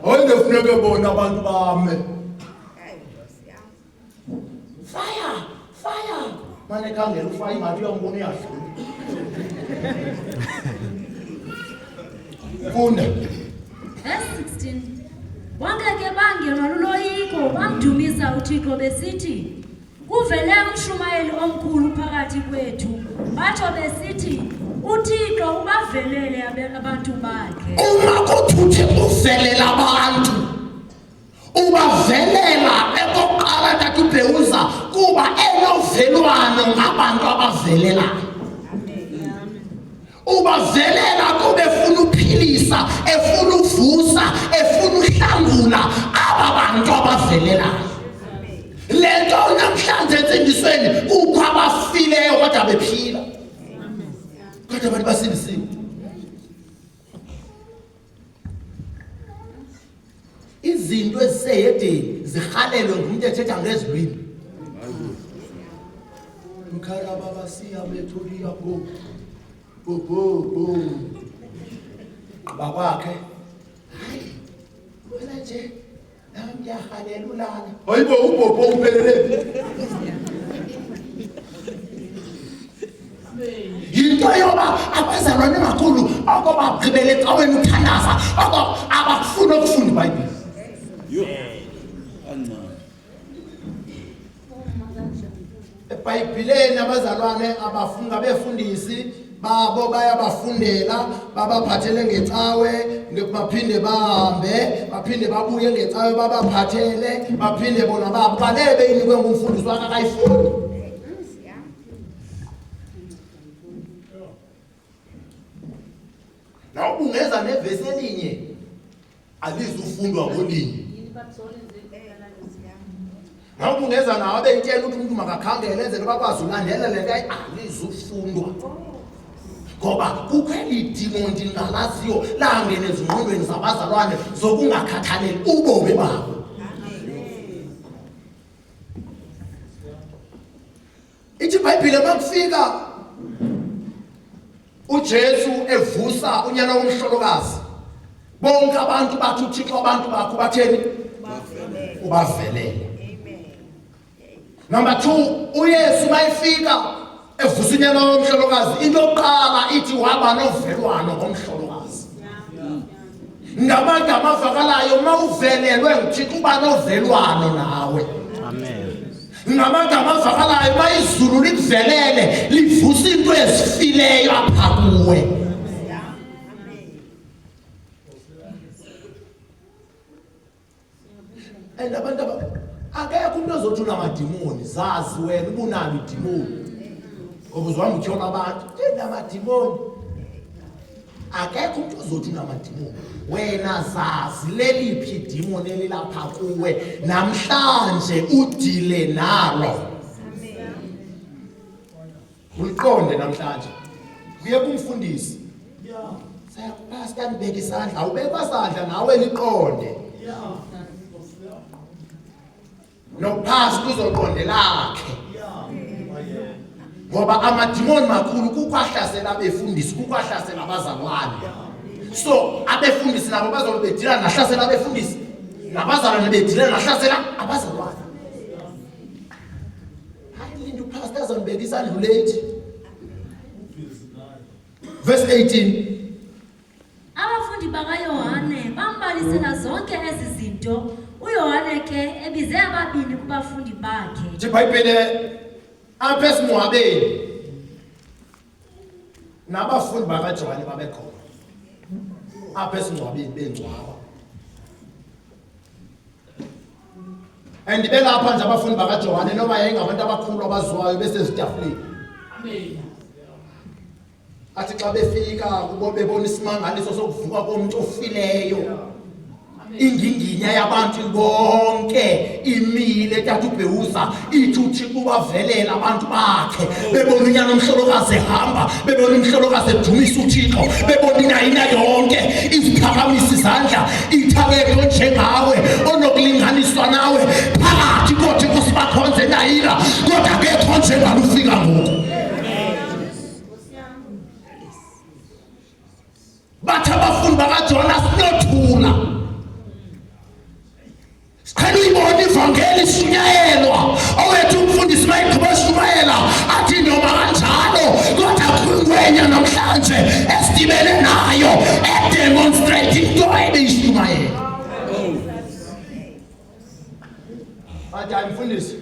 oyinde funeke bona abantu bame fire mane khangela ufaya ingathi uyambona uyadlula funda Verse 16. Bonke ke bangenwa luloyiko bamdumisa uThixo besithi kuvele umshumayeli omkhulu phakathi kwethu batsho besithi uThixo ubavelele abantu bakhe uma kuthi uvelela abantu ubavelela ekoqala takubheuza kuba enovelwano ngabantu abavelelayo ubavelela kube efuna uphilisa efuna uvusa efuna uhlangula aba bantu abavelelayo lento namhlanje entsindisweni kukho abafileyo kodwa bephila kodwa abantu basindisiwe izinto eziseyedeni zihalelwe ngumuntu ethetha ngezilwimi mkhara baba siya bethuliya go bakwakhe hayi wena nje nami ngiyahalela ulala hayibo ubhobho uphelele yinto yoba abazalwane makhulu akobagqibele ecaweni uthandaza abafuna ukufunda iBhayibheli eBhayibhelini abazalwane abafuna befundisi babo bayabafundela babaphathele ngecawe baphinde bahambe baphinde babuye ngecawe babaphathele baphinde bona babalebe inikwe ngumfundisi wakhe akayifundi na ubungeza nevesi elinye alizufundwa ngolinye na ubungeza nawe beyitshela ukuthi umuntu makakhangele enze bakwazi ulandela lento alizufundwa ngoba kukheli idimoni ngalaziyo langene ezingqondweni zabazalwane zokungakhathaleli ubomi babo ithi iBhayibheli makufika uJesu evusa unyana womhlolokazi bonke abantu bathi uThixo abantu bakho batheni ubavelele number 2 uYesu mayifika evusa unyana womhlolokazi into yokuqala ithi waba novelwano ngomhlolokazi ngabantu amavakalayo mawuvelelwe nguThixo uba novelwano nawe Amen. ngabantu amavakalayo mayizulu likuvelele livusa into ezifileyo apha kuwe abantu uzothi unamadimoni zazi wena ubunalo idimoni ngoba uzwami utyhola abantu namadimoni akekho umuntu uzothi unamadimoni wena zazi leliphi idimoni elilapha kuwe namhlanje udile nalo uliqonde namhlanje kuye kumfundisi sayakupasta nibeka isandla awubeka isandla nawe liqonde nophasi kuzoqonde lakhe ngoba amadimoni makhulu kukwahlasela abefundisi kukwahlasela abazalwane so abefundisi nabo bazobe bedila nahlasela abefundisi nabazalwane bedila nahlasela abazalwane hayi linto pastor azonibeka isandla late verse 18 Abafundi bakaYohane bambalisela zonke ezi zinto uYohane ke ebize ababini kubafundi bakhe nje iBhayibheli apha esimwabeni nabafundi bakaJohane babekhona apha esimwabeni bengcwaba andibelapha nje abafundi bakaJohane noma yayingabantu abakhulu abazwayo besezitafuleni amen athi xa befika kubo bebona isimangaliso sokuvuka komuntu ofileyo inginginya yabantu bonke imile tata uBheuza ithuthi kubavelela abantu bakhe bebona unyana omhlolokazi ehamba bebona umhlolokazi edumisa uThixo bebona inayina yonke iziphakamisa izandla ithakelo njengawe onokulinganiswa nawe phakathi kodwa kusibakhonze nayila kodwa akekho njengalufika ngoku bathi abafundi bakaJona sinothula sikhona uyibona ivangeli ishunyayelwa owethu umfundisi mayigqiba shumayela athi noma kanjalo kodwa kungwenya namhlanje esidibene nayo edemonstrate into ebeyishumayela bathi ayimfundisi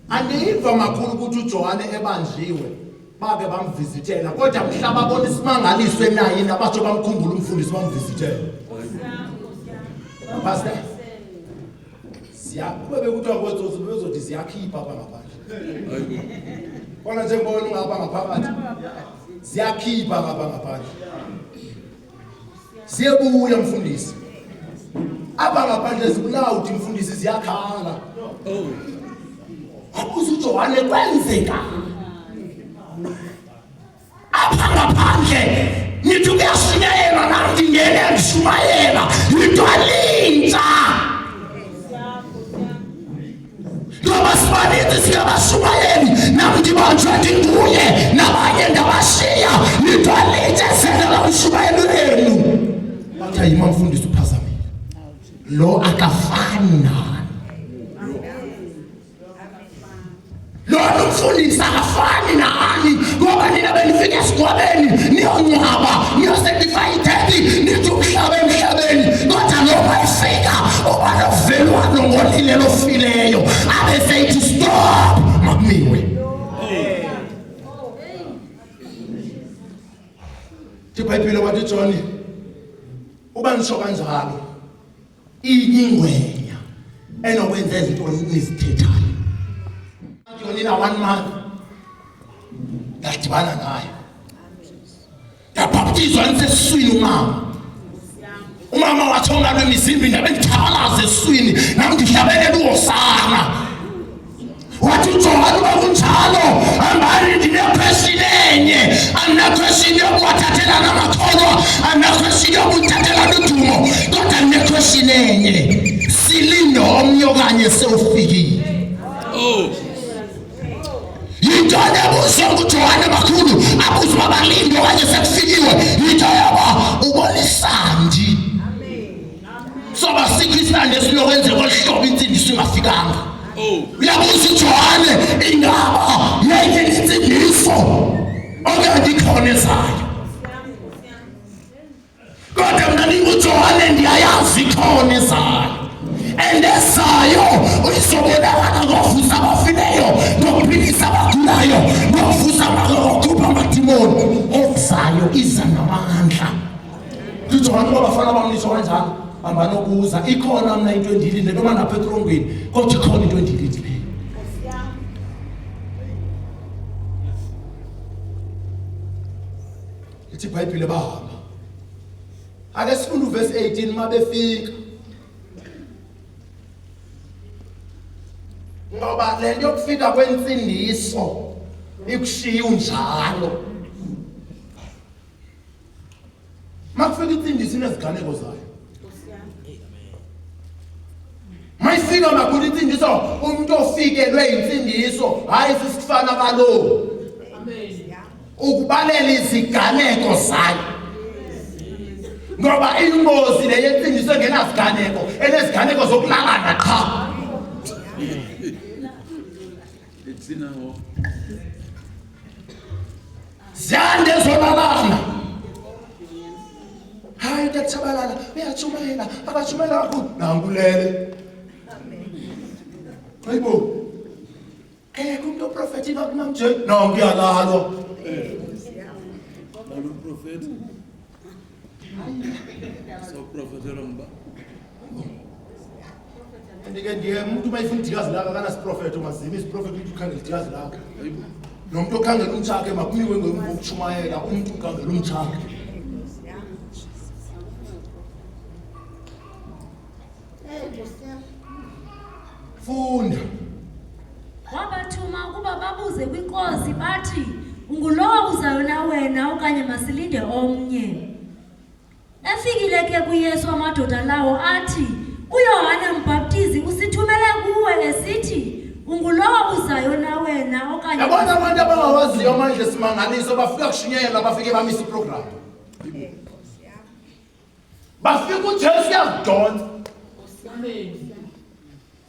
andiva makhulu ukuthi uJohane ebanjiwe bake bamvisitela kodwa mhlaba bona isimangaliswe naye nabatsho bamkhumbula umfundisi bamvisitela pastor siyakuba bekuthiwa kwethu bezothi siyakhipha apha ngaphandle bona nje ngibona ungapha ngaphakathi siyakhipha ngapha ngaphandle siyebuya mfundisi apha ngaphandle zibulawa uthi mfundisi ziyakhala abuza uJohane kwenzeka apha ngaphandle nithi kuyashunyayelwa namdi ngene ngishumayela into alintsha ngoba sibaninzi singabashumayeli namdi banjwa ndinguye nabanye ndabashiya into alintsha esendela umshumayelo wenu bathi ayima mfundisi uphazamile lo akafani nani lo mfundisi akafani nani ngoba nina benifika esikwabeni niyongcwaba niyosacrifice ithembi nithi umhlaba emhlabeni kodwa noma efika uba novelwano ngolile lofileyo abeseyithi stop makumiwe iBhayibheli wathi John uba nisho kanjalo inyingwenya enokwenza izinto nizithethayo nina 1 month yadibana naye yabhaptizwa nisesiswini umama wathonga lwemizimba ndabe ngithabalaza esiswini nami ndihlabelela uHosana wathi uJohane bakunjalo hambani ndinequestion enye anaquestion yokuwathathela namakholwa anaquestion yokuthathela udumo kodwa ndinequestion enye silinde omnye okanye sewufikile yintone buzo uJohane makhulu abuzwa abalindi okanye sekufikiwe yinto yaba ubonisandi soba sikhisande esinokwenze kolihlobo insindiso ingafikanga uyabuza uJohane ingaba yenye insindiso okanye ikhona ezayo kodwa mina ninguJohane ndiyayazi ikhona ezayo endesayo uyisobonakala ngokuvusa abafileyo ngokuphilisa abagulayo ngokuvusa ngokukhupha amadimoni ezayo iza namandla uJohane wabafana bamnisho kanjalo ambanokuza ikhona mna into endilinde noma napha etrongweni kodwa ikhona into endilinde le. Ithi iBhayibhile bahamba. Ake sifunda uverse 18 mabefika. Ngoba le nto yokufika kwensindiso ikushiya unjalo. Makufika insindiso ineziganeko zayo. Mayifika makhulu insindiso umuntu ofikelwe insindiso hayi sisifana kalo. Ukubalela iziganeko zayo. Ngoba ingozi le yensindiso engenaziganeko eneziganeko zokulalana qha. Zande zolalana. Hayi takuchabalala uyachumayela akachumayela kakhulu nangulele. Hayibo. Umuntu oprofeti bakumanje no ngiyalalwa. Lalu prophet. So prophet lomba. Ndike ndiye umuntu mayifuna idiyazi lakhe kana siprofeti umazimi isiprofeti umuntu ukhangela idiyazi lakhe. Nomuntu okhangela umthakhe makunikwe ngokuchumayela umuntu ukhangela umthakhe. Funda. Wabathuma ukuba babuze kwinkosi bathi ungulowo uzayo na wena okanye masilinde omnye. Efikile ke kuYesu amadoda lawo athi uYohane uMbhaptizi usithumele kuwe esithi ungulowo uzayo na wena okanye. Yabona abantu abangawaziyo manje simangaliso bafika kushinyela bafike bamisa iprogram. Bafika uJesu yadonsa.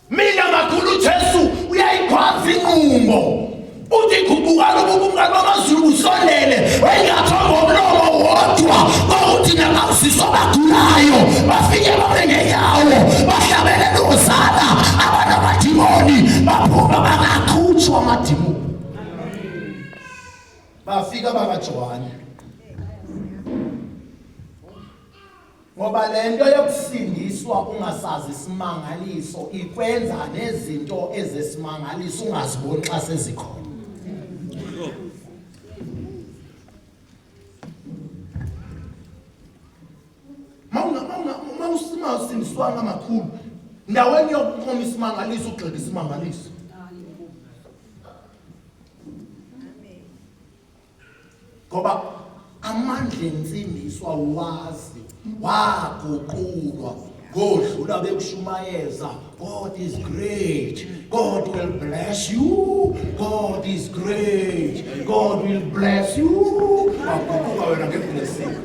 Mina ngakhulu uJesu uyayikhwaza inqumo. Uthi khubukala ubungani bamaZulu usondele wengathomba umlomo wodwa ngokuthi nangawusiso bagulayo bafike babe ngeyawo bahlabele nozala abantu amadimoni baphuma bangakhutshwa amadimoni. Bafika bakaJohane. Ngoba le nto yokusindiswa ungasazi isimangaliso ikwenza nezinto ezesimangaliso ungaziboni xa sezikhona. Mawusindiswanga makhulu ndaweni yokuqoma isimangaliso ugxeka isimangaliso. Ngoba amandla ensindiswa wazi waguqulwa godlula bekushumayeza God is great, God will bless you, God is great, God will bless you. Waguquka wena ngeblessing.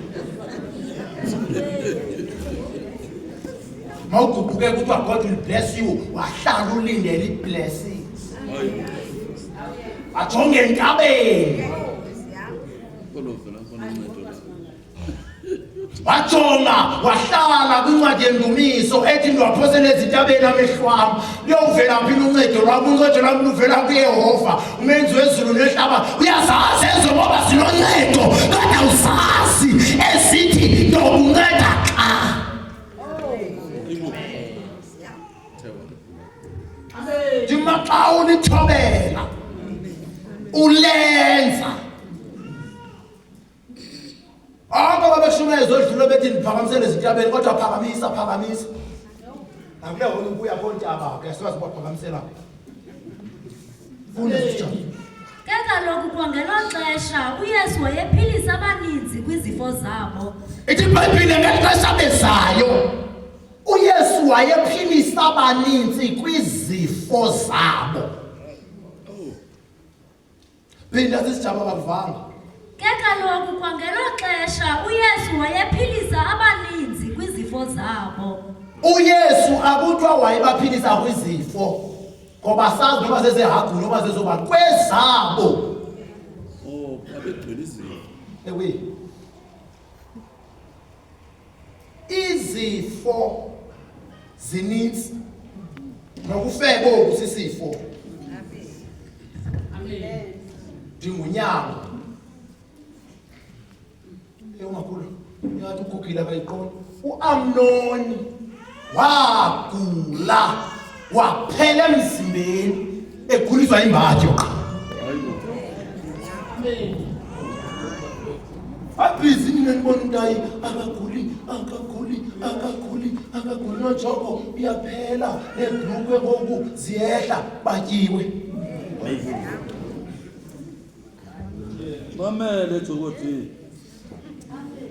Mawuguquke kuthiwa God will bless you wahlala ulindele iblessings. Ajonge entabeni. Wajonga wahlala kwincwadi yendumiso ethi ndiwaphosele ezintabeni amehlwam liyovela phi uncedo lwam. Uncedo lwam luvela kuYehova umenzi wezulu nehlaba. Uyazazi ezo ngoba zinoncedo kodwa awuzazi esithi ndokunceda xa. Ndima xa ulithobela ulenza. Aba babeshumezo edlule bethi ndiphakamisele ezintabeni kodwa phakamisa phakamisa. Akule wona ubuya kontaba ke siwazi baphakamisela. Funda sithatha. Ke kaloku kwangelo xesha uYesu wayephilisa abaninzi kwizifo zabo. Ithi iBhayibhile ngexesha bezayo uYesu wayephilisa abaninzi kwizifo zabo. Phinda sisijaba bakuvanga. Ke kaloku kwangelo xesha uYesu wayephilisa abaninzi kwizifo zabo. uYesu akuthiwa wayebaphilisa kwizifo ngoba sazi noma zezehagu noma zezoba kwezabo. Oh, abegcwele izifo. Ewe. Izifo zininzi nokufeka okusisifo. Amen. Ndingunyanga. Makhulu, yathi ukugila bayiqonda. uAmnoni wagula waphela emzimbeni eguliswa imbatho abhizi nibona umntayi akaguli noJogo uyaphela nebhlukwe ngoku ziyehla batyiwe Mamele Jokoti.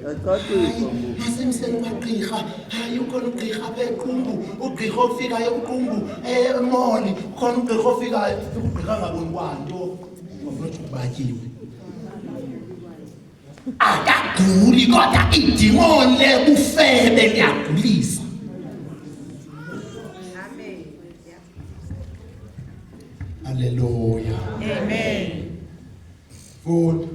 Yaqaqiswa ngoku. Masemseni kwagqirha hayi ukhona ugqirha apha eQumbu ugqirha ofikayo eQumbu emoli ukhona ugqirha ofikayo ugqirha ngaboni kwanto ngokuthi batyiwe akaguli kodwa idimoni lebufebe liyagulisa. Haleluya. Amen. Futhi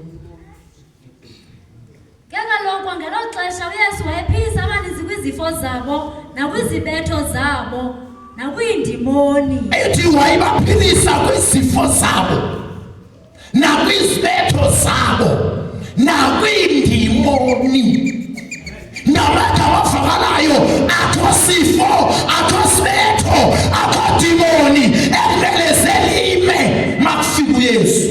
Ke kaloku ngelo xesha uYesu wayephilisa abaninzi kwizifo zabo nakwizibetho zabo nakwiindimoni. ethi wayebaphilisa kwizifo zabo nakwizibetho zabo nakwiindimoni nabantu abavakalayo akho sifo akho sibetho akho dimoni ekumele zelime makufika uYesu.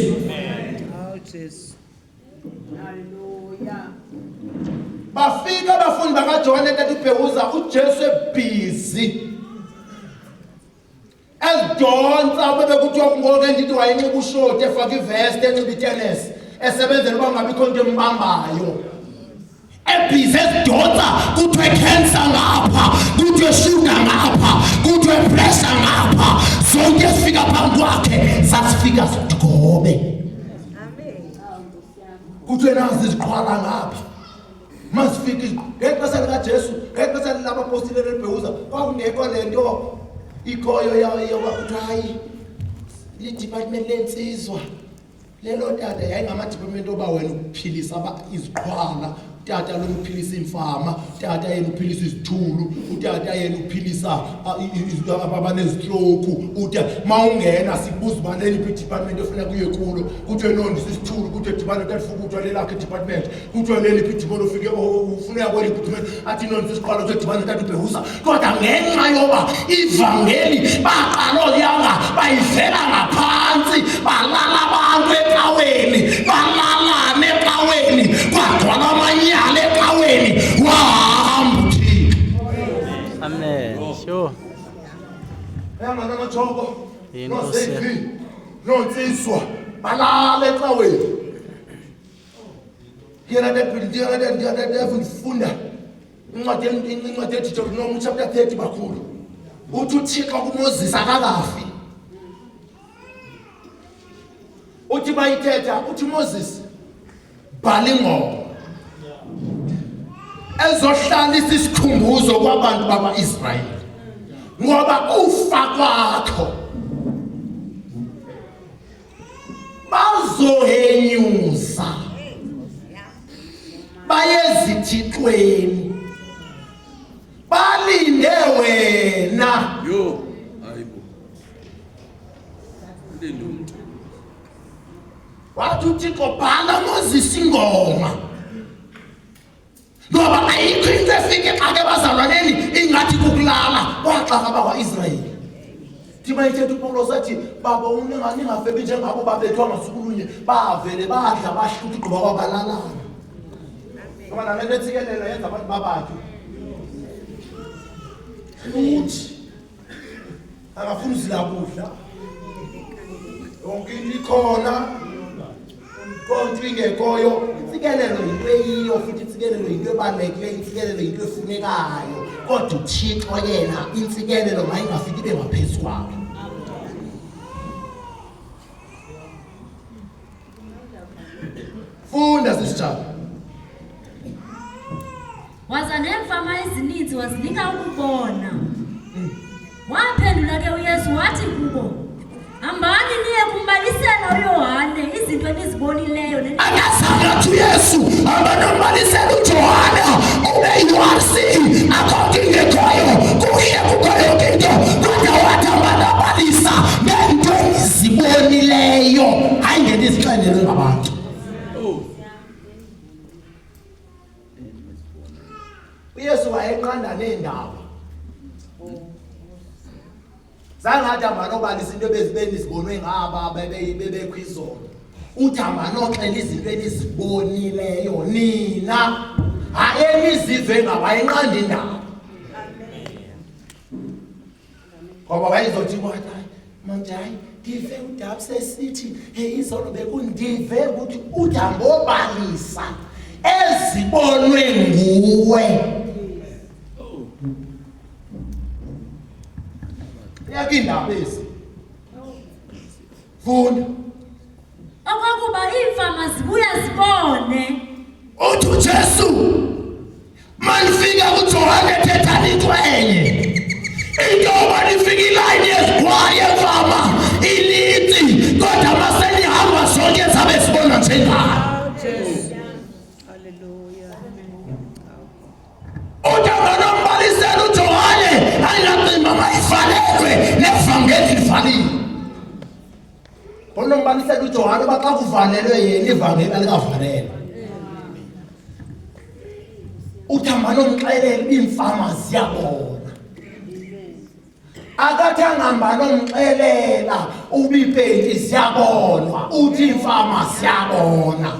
Bafika abafundi bakaJohane etatubhekuza uJesu ebhizi ezidonsa bebekuthiwa ngoke ndithi wayenxiba ushoti efaka ivest enxiba itenesi esebenzela uba ngabikho into embambayo ebhizi ezidonsa kuthiwe cancer ngapha kuthiwe sugar ngapha kuthiwe pressure ngapha zonke ezifika phambi kwakhe sasifika sigobe kuthiwe nazi iziqhwala ngapha masifiki ngexesha likaJesu ngexesha labapostile lebheuza kwakungekho lento ikhoyo yakuthiwa hayi i-department lensizwa lelo tata yayingama-department oba wena ukuphilisa iziqhwala utata lona uphilisa imfama utata yena uphilisa izithulu utata yena uphilisa abanezistroke ma ungena sikubuza uba leliphi i-department ofuna kuye kulo kuthiwe nondisa isithulu kuthiwe department alifuna kuthiwa lelakho i-department kuthiwe leliphi i-department ufike ufuneka kweli department athi nondisa isiqhwala kuthiwe department atubhehusa kodwa ngenxa yoba ivangeli baqaloyanga bayivela ngaphantsi balala abantu ecaweni balalane ecaweni kwagcwala amanyala ecaweni wahamba uThixo. Amen. Sure. Eyangana noJogo Inkosi. noZekhi noNtsiswa balala ecaweni ndiyafunda incwadi ethi Deuteronomy chapter 30 bakhulu uthi uThixo kuMoses akakafi uthi bayithetha uthi Moses bhala ingoma ezohlalisa isikhumbuzo kwabantu bakwa-Israyeli ngoba ufa kwakho bazohenyuza bayezithixweni balinde wena Yo, hayibo. Linde umuntu. wathi uThixo bhala Moses ingoma ngoba ayikho into efike xake bazalwaneni ingathi kukulala waxaka bakwa-Israyeli. Thima ithetha uPawulos athi baba ningafebi njengabo babethwa ngasukulunye bavele badla bahluka igquba kwabalalana ngoba nale nto etsikelela yenza abantu babakhe uthi akafuni uzilabudla yonke into ikhona konke ingekhoyo intsikelelo yinto eyiyo futhi intsikelelo yinto ebalulekileyo intsikelelo yinto efunekayo kodwa uThixo yena intsikelelo mayingafiki ibe ngaphezu kwakhe. Funda sisijaba Waza neemfama ezininzi wazinika ukubona. Waphendula ke uYesu wathi kubo, hambani niye kumbalisela uYohane izinto enizibonileyo akazange athi uYesu abanombalisela uJohane ube URC akhonto ingekhoyo kuhle kukho yonke into kodwa wathi abanobalisa ngento enizibonileyo hayi ngento ezixelelwe ngabantu. uYesu wayenqanda neendaba Sangathi amanobalisa into bezibonwe ngaba bebekhwizona. Uthi amanoxela izinto enizibonileyo nina. Ayenizive ngabayinqanda indaba. Ngoba bayizothi kwathi manjayi ndive uDabu sesithi izolo bekundive ukuthi udambobalisa ezibonwe nguwe. Yakindaba ezi. Funda. Okokuba iimfama zibuya zibone. Uthi uJesu manifika kuJohane ethetha into enye. Into manifika iline yezigwaye emfama ilithi kodwa masenihamba zonke zabe sibona njengani. Utamanombalisela uJohane ayinacima mayivalelwe nevangeli livalile. Unombalisela uJohane baxa kuvalelwe yena ivangeli alikavalelwa. Utamanomxelela iimfama ziyabona. Akathi angihamba nomxelela ubipenti ziyabona uthi iimfama ziyabona.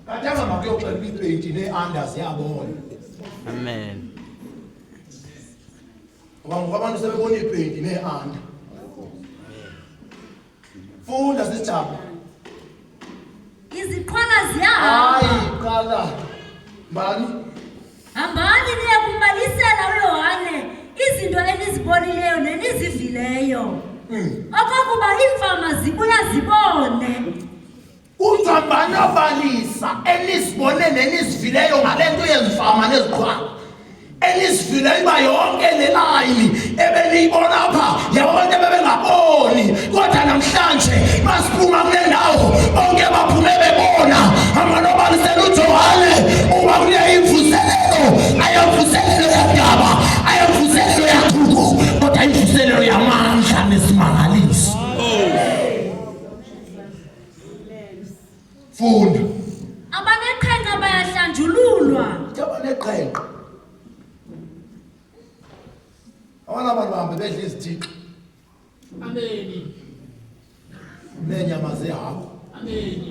Kathi angihamba kuyoxela ubipenti neanda ziyabona. Amen. Ngoba abantu sebebona ipenti neanda. Funda sisijabu. Iziqhwala ziyahamba. Hayi qala. Bani? Hambani niye kumbalisela uYohane izinto enizibonileyo nenizivileyo. Okokuba iimfama zibuya zibone. Utamanobalisa enizibone nenizivileyo ngale nto yezifama neziqhwala. Enizivile iba yonke le line ebeniyibona apha yabantu bebengaboni kodwa namhlanje masiphuma kule ndawo bonke baphume bebona. Amanobalisela uJohane uba kuneyimvuselelo ayemvuselelo yandaba ayemvuselelo yaquko kodwa imvuselelo yamandla nesimangaliso. Funda. Abaneqhenqa bayahlanjululwa. Abaneqhenqa. Abana abantu bahambe bedla izithixo. Amen. Nenyama zehagu. Amen.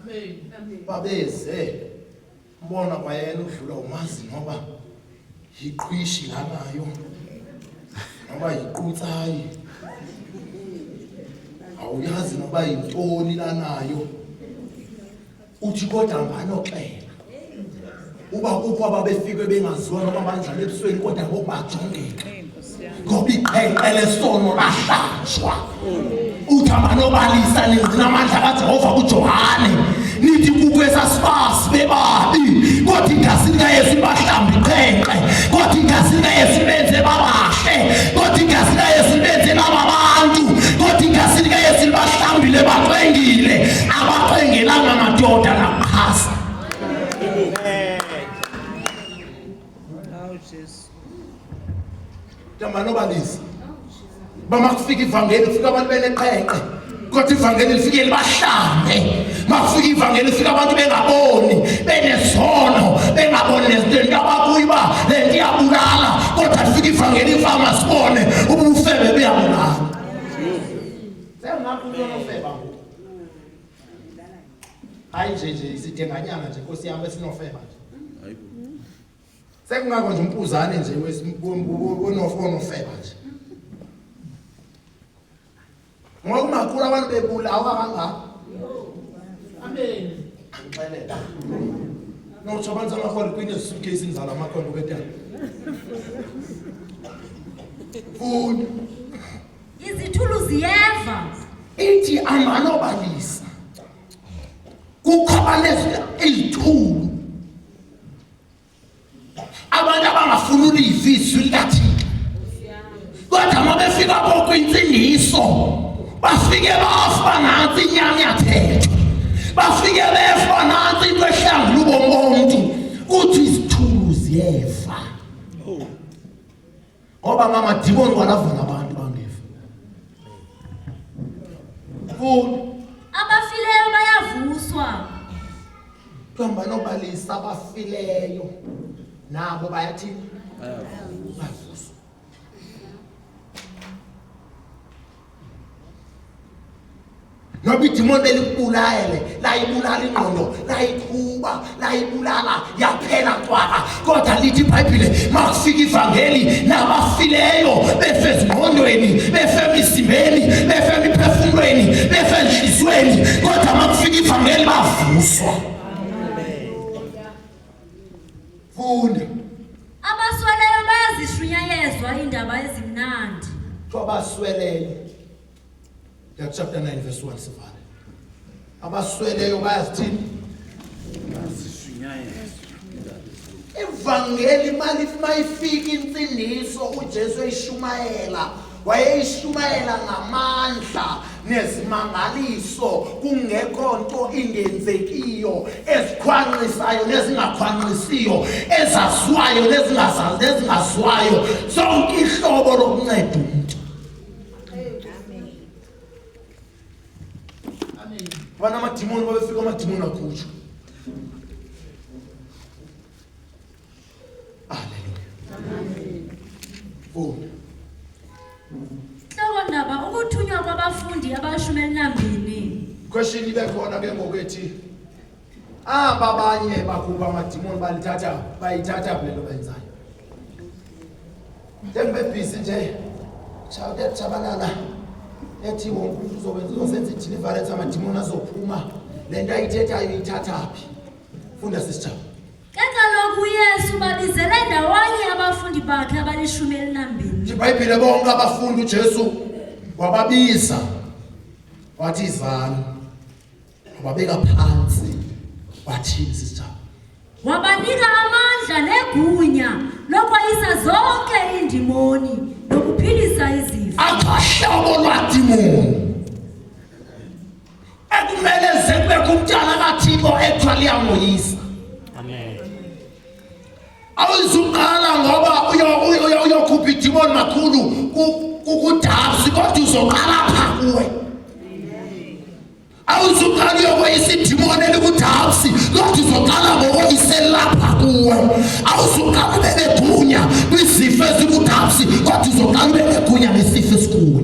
Amen. Babeze mbona kwayena udlula umazi noba yiqhwishi lanayo noba yiqutsayi awuyazi noba yintoni lanayo uthi kodwa nganoxela uba kukho ababefike bengaziwa noba banjani ebusweni kodwa ngokubajongeka ngoba iqhenqe lesono lahlanjwa. Uthi amanobalisa ninamandla kaJehova kuJohane nithi kukho esasibasi bebabi kodwa igazi likaYesu libahlambe iqhenqe kodwa igazi likaYesu libenze babahle kodwa igazi likaYesu libenze nababantu kodwa igazi likaYesu libahlambile baqengile abaqengelanga amadoda nakukhasa. Tamanobalisa bamakufika ivangeli kufika abantu beneqhenqe kodwa ivangeli lifike libahlambe. Makufika ivangeli lifika abantu bengaboni benezono bengaboni nezinto abakuyiba le nto iyabulala kodwa lifika ivangeli imfama sibone ubufebe buyabulala. Sengakho unofeba ngoku. Hayi nje sidenganyana nje Nkosi yami esinofeba nje. Hayibo. Sekungakho nje umpuzane nje wonofeba nje. Ngoba kumakhulu abantu bebulawa kangaka. Amen. Angixelela. Nokuthi abantu amakhona kwinye suitcase inzala amakhona betana. Funda. Izithulu ziyeva. Ithi amanobalisa. Kukho abanezithulu. Abantu abangafuni uliva izwi likaThixo. Kodwa uma befika pho kwinsindiso bafike bafa nansi inyama yathethwa. Bafike befa nansi into ehlangula ubomi bomuntu. Kuthi izithulu ziyeva. Ngoba mama diboni kwalavuna abantu bangefa. Funda. Abafileyo bayavuswa. kuhamba nobalisa abafileyo nabo bayathini bayavuswa. Noba idimoni belikubulayele layibulala ingqondo layikhuba layibulala yaphela cwaka kodwa lithi iBhayibhile makufika ivangeli nabafileyo befe ezingqondweni befe emzimbeni befe emiphefumulweni befe enhliziyweni kodwa makufika ivangeli bavuswa. Funda Abasweleyo bayazishunyayezwa indaba ezimnandi. abasweleyo chapter 9 verse 1 sivale. Abasweleyo bayazithini? Ivangeli mayifika insindiso uJesu eyishumayela wayeyishumayela ngamandla nezimangaliso kungekho nto ingenzekiyo ezikhwanqisayo nezingakhwanqisiyo ezaziwayo nezingazwayo zonke ihlobo lokunceda umuntu. Bana amadimoni babefika amadimoni akhutsha. Haleluya. Ndaba ukuthunywa kwabafundi abashumi-12. Question ibe khona ke ngokuthi abanye bakuba amadimoni bayithatha lelo benzayo. Njengoba busy nje chawude chabalala ethi wonke umuntu uzosenza i-deliverance amadimoni azophuma lento ayithethayo ithathaphi. Funda sisijabu. Kaloku uYesu babizele ndawonye abafundi bakhe abali-12. iBhayibhile bonke abafundi uJesu wababiza wathi izani wababeka phansi wathini sisijabu. Wabanika amandla negunya lokwayisa zonke indimoni nokuphilisa izifo. Akahlobo lwadimoni ekumele zekube kumntana kaThixo ethwali yamoyisa. Amen. Awuzuqala ngoba uyokhupha idimoni makhulu kudabsi kodwa uzoqala pha kuwe. Awuzuqala uyokweyisa idimoni elikudabsi kodwa uzoqala ngokuyiselapha kuwe. Awuzuqala bebegunya kwizifo ezikudabsi kodwa uzoqala bebegunya ngesifo esikuwe.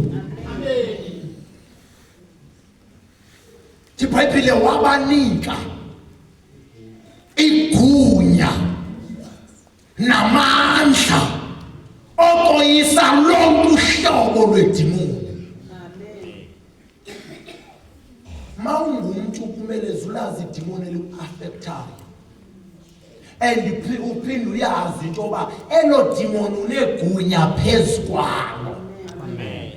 iBhayibhile wabanika igunya namandla okoyisa lonke uhlobo lwedimoni. Mawungumuntu kumele zulazi idimoni eliku-affectayo and uphinde uyazi into yoba elo dimoni unegunya phezu kwalo. Amen.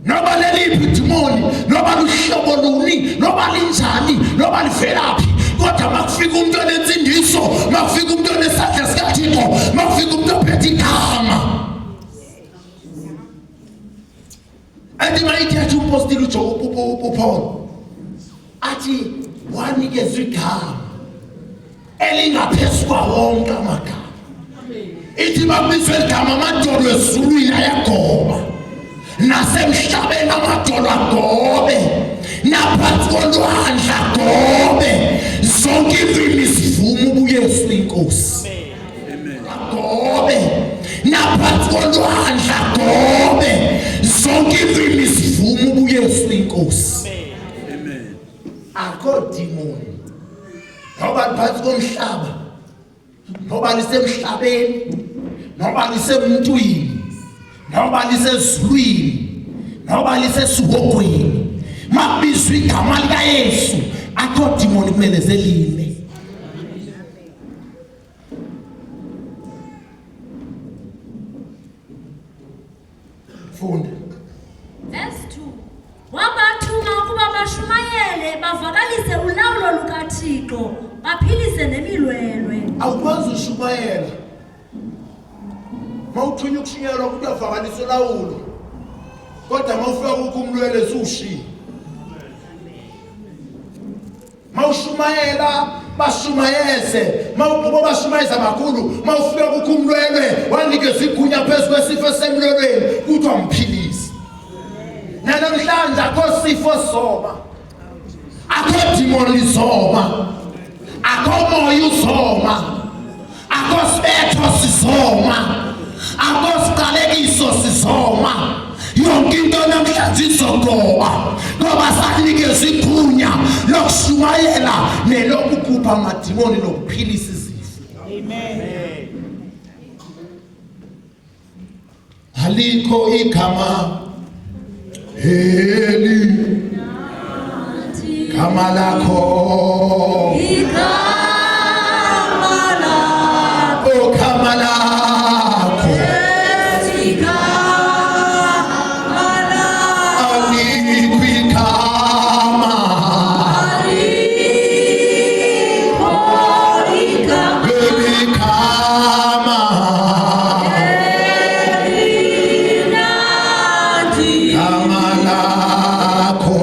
Noba leliphi idimoni noba luhlobo luni noba linjani noba livelaphi kodwa makufika umuntu onensindiso makufika umuntu onesandla sikaThixo makufika umuntu ophethe igama. Athi mayithetha umpostile uPaul athi wanikezwa igama elingaphezu kwawonke amagama. Ithi babizwe igama amadolo ezulwini ayagoba nasemhlabeni amadolo agobe naphansi kolwandle agobe zonke izilimi zivuma ubuyesu inkosi. Agobe naphansi kolwandle agobe zonke izilimi zivuma ubuyesu inkosi. Akho dimoni noba liphansi komhlaba noba lisemhlabeni noba lisemntwini noba lisezulwini noba lisesihogweni mabizwa igama likaYesu akho dimoni kumele zelime. Funda Verse 2. Wabathuma ukuba bashumayele bavakalise ulawulo lukaThixo baphilise nemilwelwe. awukwazi ushumayela mawuthunywa ukushunyelwa ukuthi uyavakalisa ulawulo kodwa mawufika kukho umlwele sushi. Mawushumayela bashumayeze mawuqobo bashumayeza makhulu mawufika kukho umlwele wanikeza igunya phezu kwesifo semlwelweni kuthiwa mphilisi. Namhlanje akho sifo soba akho demon lizoma, akho moya uzoma, akho sibetho sizoma, akho siqalekiso sizoma. Yonke into namhlanje izogoba ngoba sanikeza igunya lokushumayela nelokukhupha amadimoni nokuphilisa izifo. Amen. Alikho igama heli gama lakho, oh gama lakho, alikho igama, heli gama, gama lakho,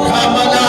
gama lakho.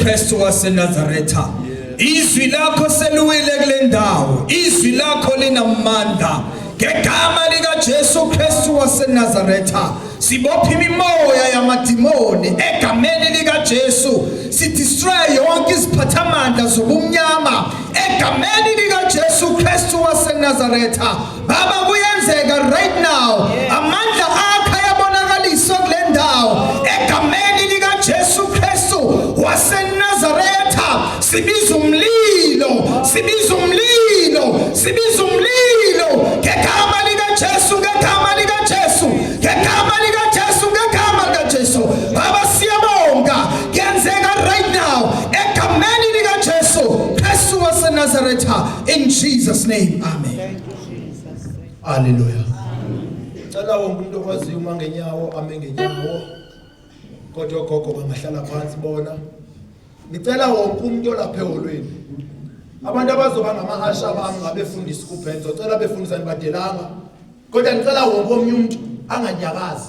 Kristu waseNazaretha. Izwi lakho seluwile kule ndawo, izwi lakho linamandla. Ngegama lika Jesu Kristu waseNazaretha sibopha imimoya yamadimoni egameni lika Jesu, sidestroy yonke iziphathamandla zobumnyama egameni lika Jesu Kristu waseNazaretha. Baba, kuyenzeka right now, amandla akho ndawo egameni lika Jesu Kristu waseNazaretha sibiza umlilo ngegama lika Jesu Baba siyabonga kuyenzeka right now egameni lika Jesu Kristu waseNazaretha in Jesus name amen. Hallelujah. Cela wonke umuntu okwaziyo uma ngenyawo ame ngenyawo kodwa gogo bangahlala phansi bona. Ngicela wonke umuntu olapha eholweni. Abantu abazoba ngamahasha bami ngabefundisi kuphela. Ngicela befundisane badelanga. Kodwa ngicela wonke omunye umuntu anganyakazi.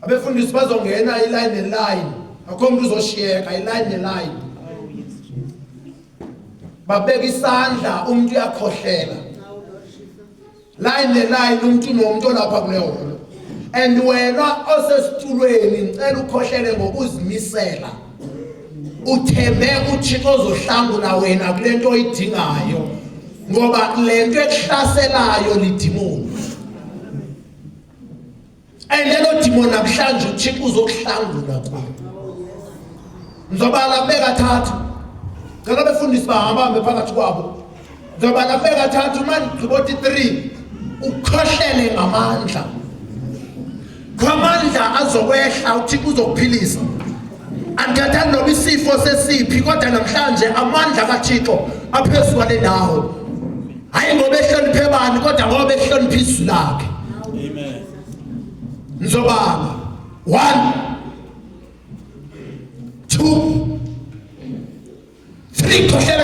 Abefundisi bazongena iline neline. Akho umuntu uzoshiyeka iline neline. Babeka isandla umuntu uyakhohlela. Line neline umuntu nomuntu olapha kuleyo holo. And wena osesitulweni ngicela ukhohlele ngokuzimisela. Uthembe uThixo ozohlangula wena kulento oyidingayo. Ngoba lento ekuhlaselayo lidimoni. And lelo demon namhlanje uThixo uzokuhlangula kuwe. Ngizobala beka 3. Ngeke befundisi bahamba phakathi kwabo. Ngizobala beka 3 manje ngiboti 3. Ukhohlele ngamandla. Kwamandla azokwehla uThixo uzokuphilisa. Angathathani noba isifo sesiphi kodwa namhlanje amandla kaThixo aphezulu kwale ndawo. Hayi ngoba ehloniphe bani kodwa ngoba ehloniphe izwi lakhe. Amen. Nzobala 1 2 3 khohlele.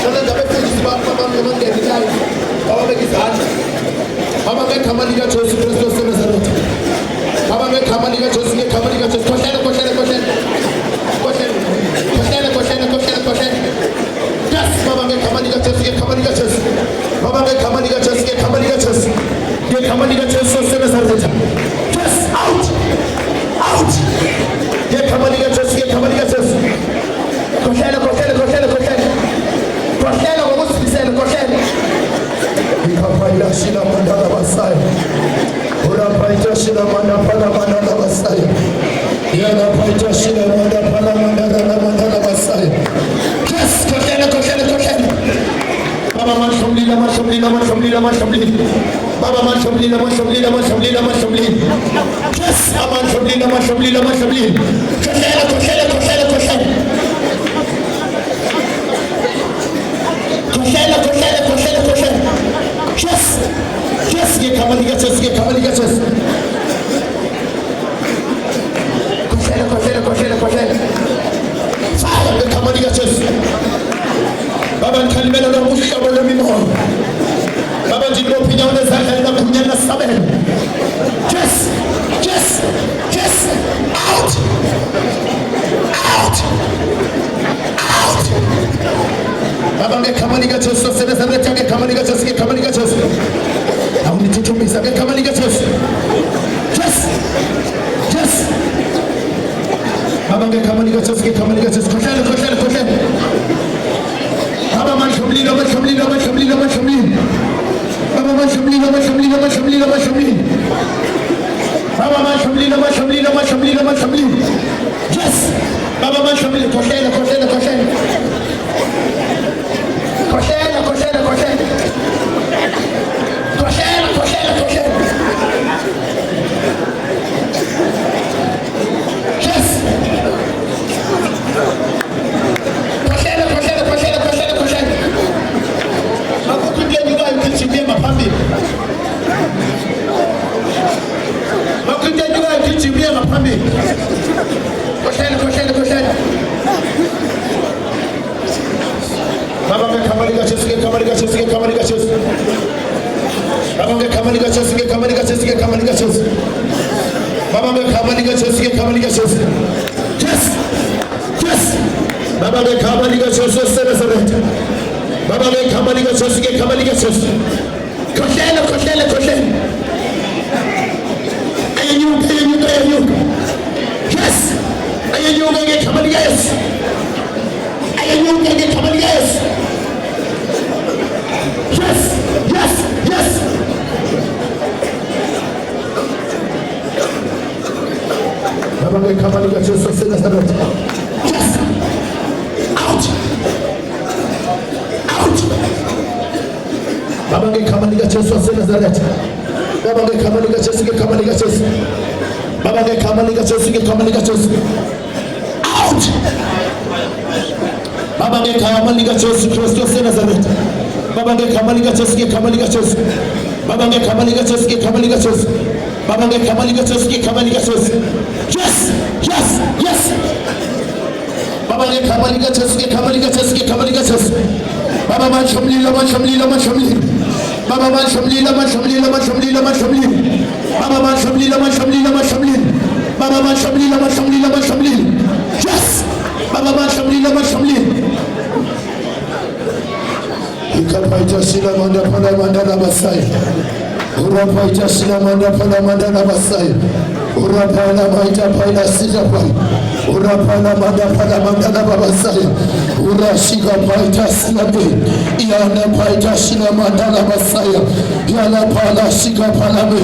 Shona ngabe phezulu baba ngomangeni live. Baba bekizandla. Baba ngegama lika Jesu Kristu waseNazaretha. Baba ngegama lika Jesu, ngegama lika Jesu. Khohlele. Yes, Baba ngegama lika Jesu, ngegama lika Jesu. Baba ngegama lika Jesu, ngegama lika Jesu. Ngegama lika Jesu waseNazaretha. Yes, out. Ngegama lika Jesu, ngegama lika Jesu. Khohlele. Khohlele ngokusimisela, khohlele. Ikapayila shila mandala basaya. Ora paita shila mandala basaya. Yana paita shila mandala basaya. Yes, khohlele. Baba mashamlila. Baba mashamlila. Yes, mashamlila. Khohlele. Yes, ngegama lika Jesu. Khohlele. Fire ngegama lika Jesu. Baba ngikhalimela lokuhlobo lwemimoya. Baba ngilophinya nezandla nakhunyana sabela. Yes. Out. Baba ngegama lika Jesu waseNazaretha, ngegama lika Jesu. Awunithuthumisa ngegama lika Jesu. Yes. Baba ngegama lika Jesu, khohlele. Baba mashamlila. Baba mashamlila. Yes. Baba mashamlila. Khohlele. Yes. Khohlele. Makukuteni kwayo kichimie mapambili. Khohlele. Baba ngegama lika Jesu. Baba ngegama lika Jesu. Baba ngegama lika Jesu. Yes. Baba ngegama lika Jesu waseNazaretha. Baba ngegama lika Jesu. Khohlele. Ayenyuka. Yes. Ayenyuka ngegama lika Yesu. Yes. Baba ngekhamwa likaJesu waseNazaretha. Yes. Out. Out. Baba ngekhamwa likaJesu waseNazaretha. Baba ngekhamwa likaJesu, ngekhamwa likaJesu. Baba ngekhamwa likaJesu, ngekhamwa likaJesu. Out. Baba ngekhamwa likaJesu Kristu waseNazaretha. Baba ngekhamwa likaJesu, ngekhamwa likaJesu. Baba ngekhamwa likaJesu, ngekhamwa likaJesu. Baba ngekhamwa likaJesu, ngekhamwa likaJesu. Yes, yes, yes. Baba ngekhamwa likaJesu, ngekhamwa likaJesu, ngekhamwa likaJesu. Baba manje umlilo, manje umlilo, manje umlilo. Baba manje umlilo, manje umlilo, manje umlilo, manje umlilo. Baba manje umlilo, manje umlilo, manje umlilo. Baba manje umlilo, manje umlilo, manje umlilo. Yes. Baba manje umlilo, manje umlilo. Ikapaita sila manda pala manda na basai. Urapaita sila manda pala manda na basai. Urapala maita pala sila pala. Urapala manda pala manda na basai. Urashika paita sila be. Iana paita sila manda na basai. Iana pala shika pala be.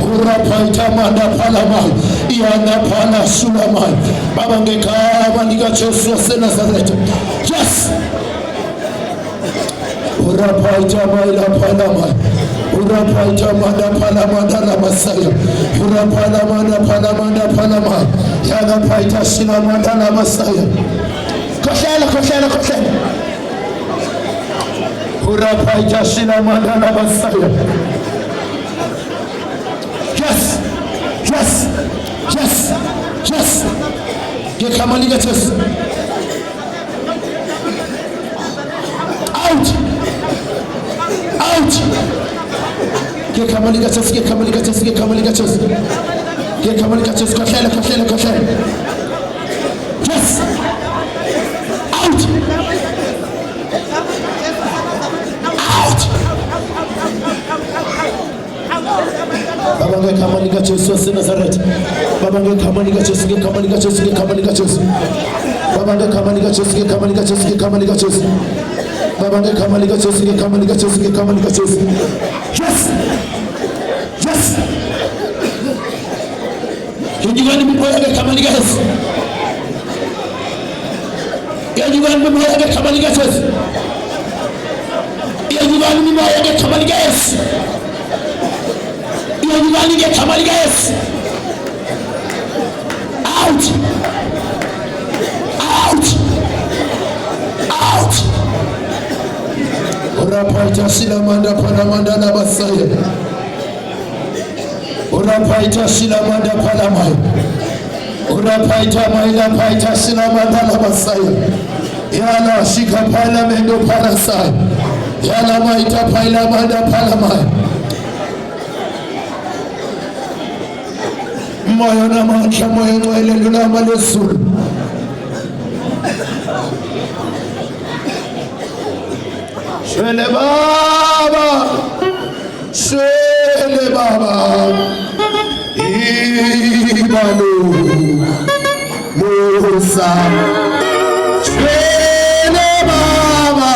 Urapaita manda pala mai. Iana pala sula mai. Baba ngekhamwa likaJesu waseNazaretha. Yes. Urapaita maila palama. Urapaita manda palama na Masaya. Urapala manda palama palama. Yana paita sina manda na Masaya. Koshela, koshela, koshela. Urapaita sina manda na Masaya. Yes, yes, yes, yes. Ngekhamwa likaJesu. Out. Out. Ngekhamwa likaJesu, ngekhamwa likaJesu, ngekhamwa likaJesu. Ngekhamwa likaJesu, koshela, koshela, koshela. Yes. Out. Out. Baba ngekhamwa likaJesu waseNazaretha. Baba ngekhamwa likaJesu, ngekhamwa likaJesu, ngekhamwa likaJesu. Baba ngekhamwa likaJesu, ngekhamwa likaJesu, ngekhamwa likaJesu. Baba ngekhamwa likaJesu, ngekhamwa likaJesu, ngekhamwa likaJesu. Yes. Yes. Yejibani mimoya ngekhamwa likaJesu. Yejibani mimoya ngekhamwa likaJesu. Yejibani mimoya ngekhamwa likaJesu. Yejibani ngekhamwa likaJesu. Out. Out. Out. Urapaita sila manda pala manda na basaya. Urapaita sila manda pala mai. Urapaita maila paita sila manda na basaya. Yana shika pala mendo pala sai. Yana maita pala manda pala mai. Moyo na macha moyo mwele luna malesuru. Shwele baba, shwele baba, ibanu Musa. Shwele baba,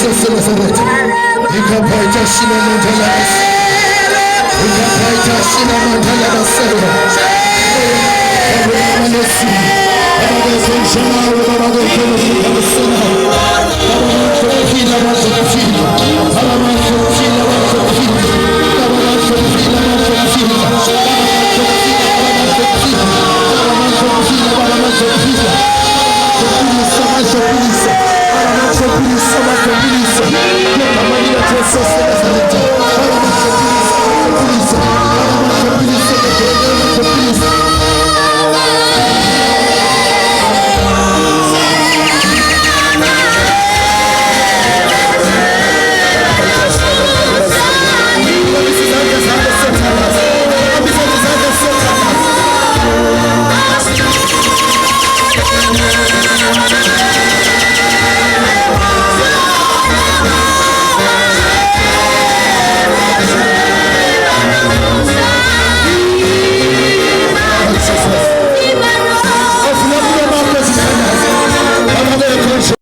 Yesu Nazareti. Ikapaita shina mandala basi. Ikapaita shina mandala basi. Baba Yesu. Baba Yesu shama. Baba Yesu shama. Baba Yesu shama.